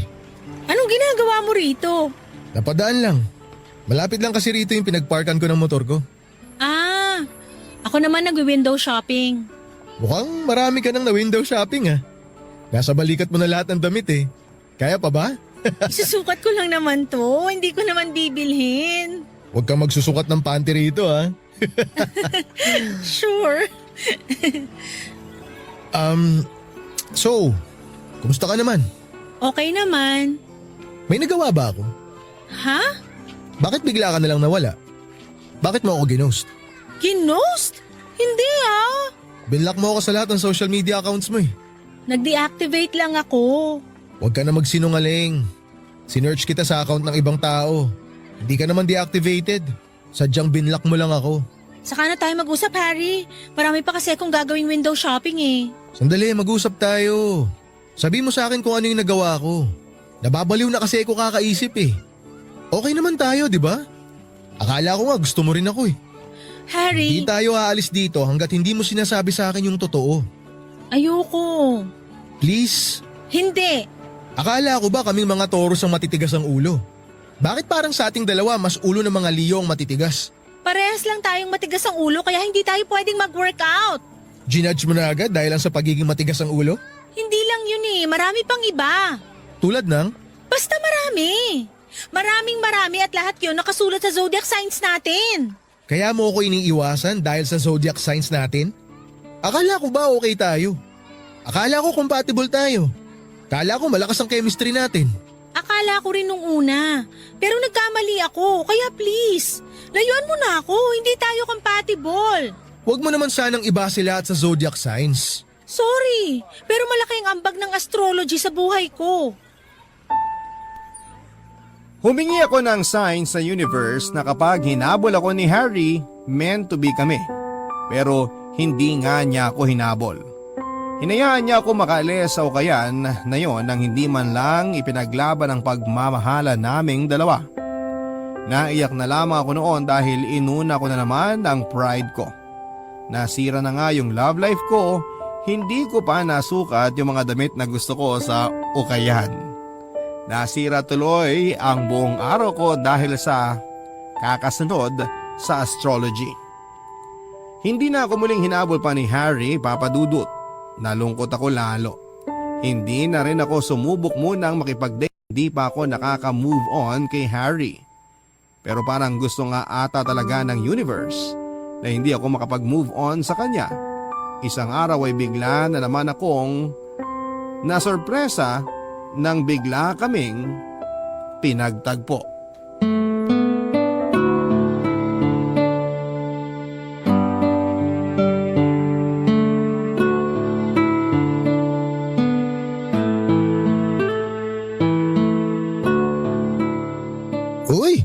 S9: Anong ginagawa mo rito?
S8: napadaan lang. Malapit lang kasi rito yung pinagparkan ko ng motor ko.
S9: Ah, ako naman nag-window shopping.
S8: Mukhang marami ka nang na window shopping ah. Nasa balikat mo na lahat ng damit eh. Kaya pa ba?
S9: Isusukat ko lang naman to, hindi ko naman bibilhin.
S8: Huwag kang magsusukat ng panty rito ah.
S9: Sure.
S8: So, kumusta ka naman?
S9: Okay naman.
S8: May nagawa ba ako?
S9: Ha?
S8: Bakit bigla ka nalang nawala? Bakit mo ako ginost?
S9: Ginost? Hindi ah.
S8: Binlock mo ako sa lahat ng social media accounts mo eh.
S9: Nag-deactivate lang ako.
S8: Huwag ka na magsinungaling. Sinearch kita sa account ng ibang tao. Hindi ka naman deactivated. Sadyang binlock mo lang ako.
S9: Saka na tayo mag-usap, Harry. Marami pa kasi akong gagawing window shopping eh.
S8: Sandali, mag-usap tayo. Sabi mo sa akin kung ano yung nagawa ko. Nababaliw na kasi ako kakaisip eh. Okay naman tayo, di ba? Akala ko nga gusto mo rin ako eh.
S9: Harry,
S8: Hindi tayo aalis dito hanggat hindi mo sinasabi sa akin yung totoo.
S9: ayoko.
S8: Please?
S9: Hindi.
S8: Akala ko ba kaming mga Taurus ang matitigas ang ulo? Bakit parang sa ating dalawa mas ulo ng mga Leo ang matitigas?
S9: Parehas lang tayong matigas ang ulo kaya hindi tayo pwedeng mag-workout.
S8: Ginudge mo na agad dahil lang sa pagiging matigas ang ulo?
S9: Hindi lang yun eh. Marami pang iba.
S8: Tulad ng?
S9: Basta marami. Marami at lahat yun nakasulat sa zodiac signs natin.
S8: Kaya mo ako iniiwasan dahil sa zodiac signs natin? Akala ko ba okay tayo? Akala ko compatible tayo. Akala ko malakas ang chemistry natin.
S9: Akala ko rin nung una. Pero nagkamali ako. Kaya please, layuan mo na ako. Hindi tayo compatible.
S8: Huwag mo naman sanang ibase lahat sa zodiac signs.
S9: Sorry, pero malaki ang ambag ng astrology sa buhay ko.
S1: Humingi ako ng sign sa universe na kapag hinabol ako ni Harry, meant to be kami. Pero hindi nga niya ako hinabol. Hinayaan niya ako makaalis sa ukayan na yon nang hindi man lang ipinaglaban ang pagmamahala naming dalawa. Naiyak na lamang ako noon dahil inuna ko na naman ang pride ko. Nasira na nga yung love life ko, hindi ko pa nasukat yung mga damit na gusto ko sa ukayan. Nasira tuloy ang buong araw ko dahil sa kakasunod sa astrology. Hindi na ako muling hinabol pa ni Harry, Papa Dudut. Nalungkot ako lalo. Hindi na rin ako sumubok munang makipag-date. Hindi pa ako nakaka-move on kay Harry. Pero parang gusto nga ata talaga ng universe na hindi ako makapag-move on sa kanya. Isang araw ay bigla na naman akong nasorpresa nang bigla kaming pinagtagpo.
S8: Uy,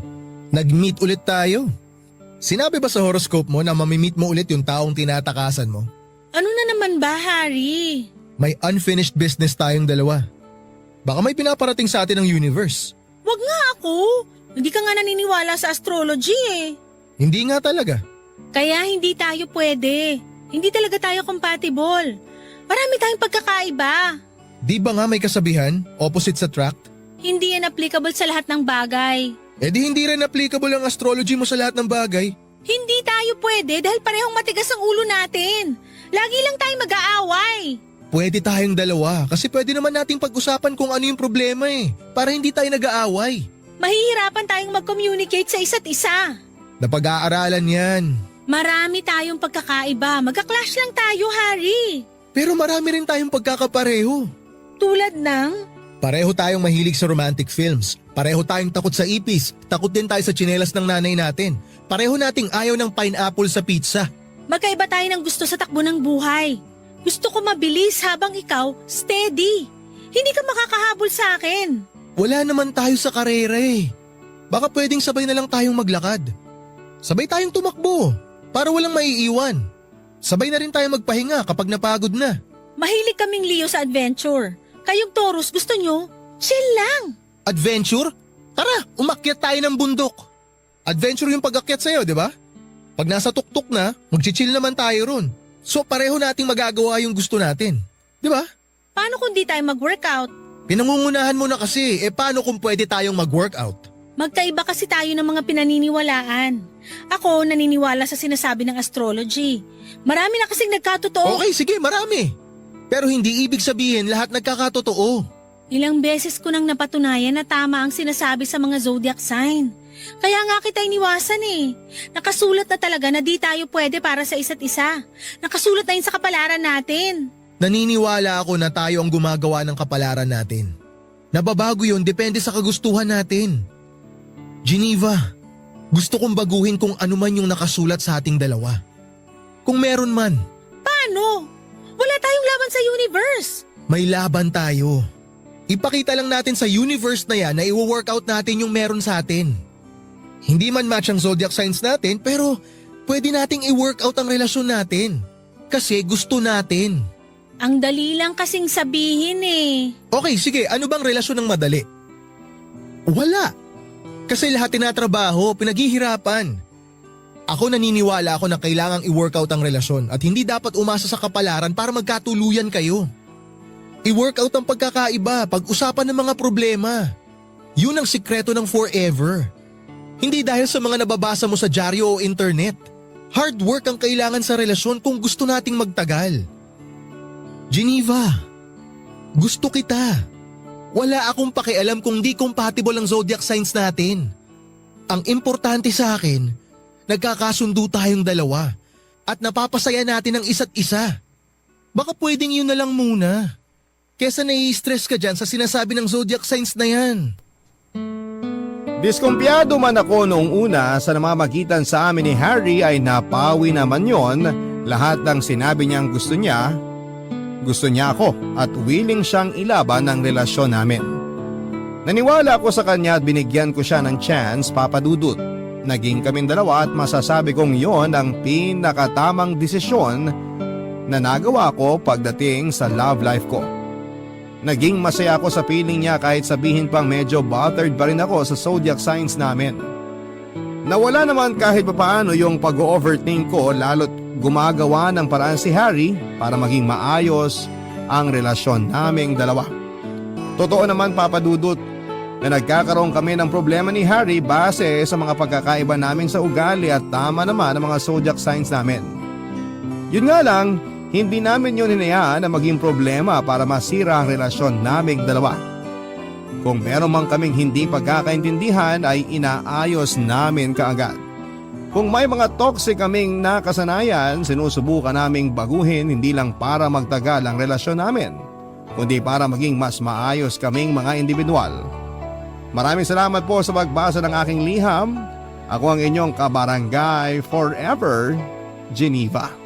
S8: nag-meet ulit tayo. Sinabi ba sa horoscope mo na mamimit mo ulit yung taong tinatakasan mo?
S9: Ano na naman ba, Harry?
S8: May unfinished business tayong dalawa. Baka may pinaparating sa atin ng universe.
S9: Wag nga ako. Hindi ka nga naniniwala sa astrology eh.
S8: Hindi nga talaga.
S9: Kaya hindi tayo pwede. Hindi talaga tayo compatible. Marami tayong pagkakaiba.
S8: Di ba nga may kasabihan, opposite sa attract?
S9: Hindi yan applicable sa lahat ng bagay.
S8: Eh di hindi rin applicable ang astrology mo sa lahat ng bagay.
S9: Hindi tayo pwede dahil parehong matigas ang ulo natin. Lagi lang tayong mag-aaway.
S8: Pwede tayong dalawa kasi pwede naman nating pag-usapan kung ano yung problema eh. Para hindi tayo nag-aaway.
S9: Mahihirapan tayong mag-communicate sa isa't isa.
S8: Napag-aaralan yan.
S9: Marami tayong pagkakaiba. Magka-clash lang tayo, Harry.
S8: Pero marami rin tayong pagkakapareho.
S9: Tulad ng...
S8: Pareho tayong mahilig sa romantic films. Pareho tayong takot sa ipis. Takot din tayo sa tsinelas ng nanay natin. Pareho nating ayaw ng pineapple sa pizza.
S9: Magkaiba tayo ng gusto sa takbo ng buhay. Gusto ko mabilis habang ikaw steady. Hindi ka makakahabol sa akin.
S8: Wala naman tayo sa karera eh. Baka pwedeng sabay na lang tayong maglakad. Sabay tayong tumakbo para walang maiiwan. Sabay na rin tayo magpahinga kapag napagod na.
S9: Mahilig kaming Leo sa adventure. Kayong Taurus gusto nyo? Chill lang.
S8: Adventure? Tara, umakyat tayo ng bundok. Adventure yung pag-akyat sa'yo, di ba? Pag nasa tuktok na, mag-chill naman tayo ron. So pareho nating magagawa yung gusto natin. Di ba?
S9: Paano kung di tayo mag-workout?
S8: Pinangungunahan mo na kasi, paano kung pwede tayong mag-workout?
S9: Magkaiba kasi tayo ng mga pinaniniwalaan. Ako naniniwala sa sinasabi ng astrology. Marami na kasing nagkatotoo.
S8: Okay, sige, marami. Pero hindi ibig sabihin lahat nagkakatotoo.
S9: Ilang beses ko nang napatunayan na tama ang sinasabi sa mga zodiac sign. Kaya nga kita iniwasan eh. Nakasulat na talaga na di tayo pwede para sa isa't isa. Nakasulat na yun sa kapalaran natin.
S8: Naniniwala ako na tayo ang gumagawa ng kapalaran natin. Nababago yun depende sa kagustuhan natin. Geneva, gusto kong baguhin kung ano man yung nakasulat sa ating dalawa. Kung meron man.
S9: Paano? Wala tayong laban sa universe.
S8: May laban tayo. Ipakita lang natin sa universe na yan na i-workout natin yung meron sa atin. Hindi man match ang zodiac signs natin pero Pwede nating i-workout ang relasyon natin. Kasi gusto natin.
S9: Ang dali lang kasing sabihin eh.
S8: Okay, sige. Ano bang relasyon ng madali? Wala. Kasi lahat tinatrabaho, pinaghihirapan. Ako naniniwala ako na kailangang i-workout ang relasyon at hindi dapat umasa sa kapalaran para magkatuluyan kayo. I-workout ang pagkakaiba, pag-usapan ng mga problema. Yun ang sikreto ng forever. Hindi dahil sa mga nababasa mo sa dyaryo o internet. Hard work ang kailangan sa relasyon kung gusto nating magtagal. Geneva, gusto kita. Wala akong pakialam kung di compatible ang zodiac signs natin. Ang importante sa akin, nagkakasundo tayong dalawa at napapasaya natin ang isa't isa. Baka pwedeng yun na lang muna. Kesa nai-stress ka dyan sa sinasabi ng zodiac signs na yan.
S1: Diskumpiyado man ako noong una sa namamagitan sa amin ni Harry ay napawi naman yon. Lahat ng sinabi niyang gusto niya ako at willing siyang ilaban ng relasyon namin. Naniwala ako sa kanya at binigyan ko siya ng chance, Papa Dudut. Naging kaming dalawa at masasabi kong yon ang pinakatamang desisyon na nagawa ko pagdating sa love life ko. Naging masaya ako sa feeling niya kahit sabihin pang medyo bothered pa rin ako sa zodiac signs namin. Nawala naman kahit papaano yung pag-overthink ko lalo't gumagawa ng paraan si Harry para maging maayos ang relasyon naming dalawa. Totoo naman, Papa Dudut, na nagkakaroon kami ng problema ni Harry base sa mga pagkakaiba namin sa ugali at tama naman ang mga zodiac signs namin. Yun nga lang, hindi namin yun hinayaan na maging problema para masira ang relasyon naming dalawa. Kung meron man kaming hindi pagkakaintindihan ay inaayos namin kaagad. Kung may mga toxic kaming nakasanayan, sinusubukan naming baguhin hindi lang para magtagal ang relasyon namin, kundi para maging mas maayos kaming mga individual. Maraming salamat po sa pagbasa ng aking liham. Ako ang inyong kabarangay forever, Geneva.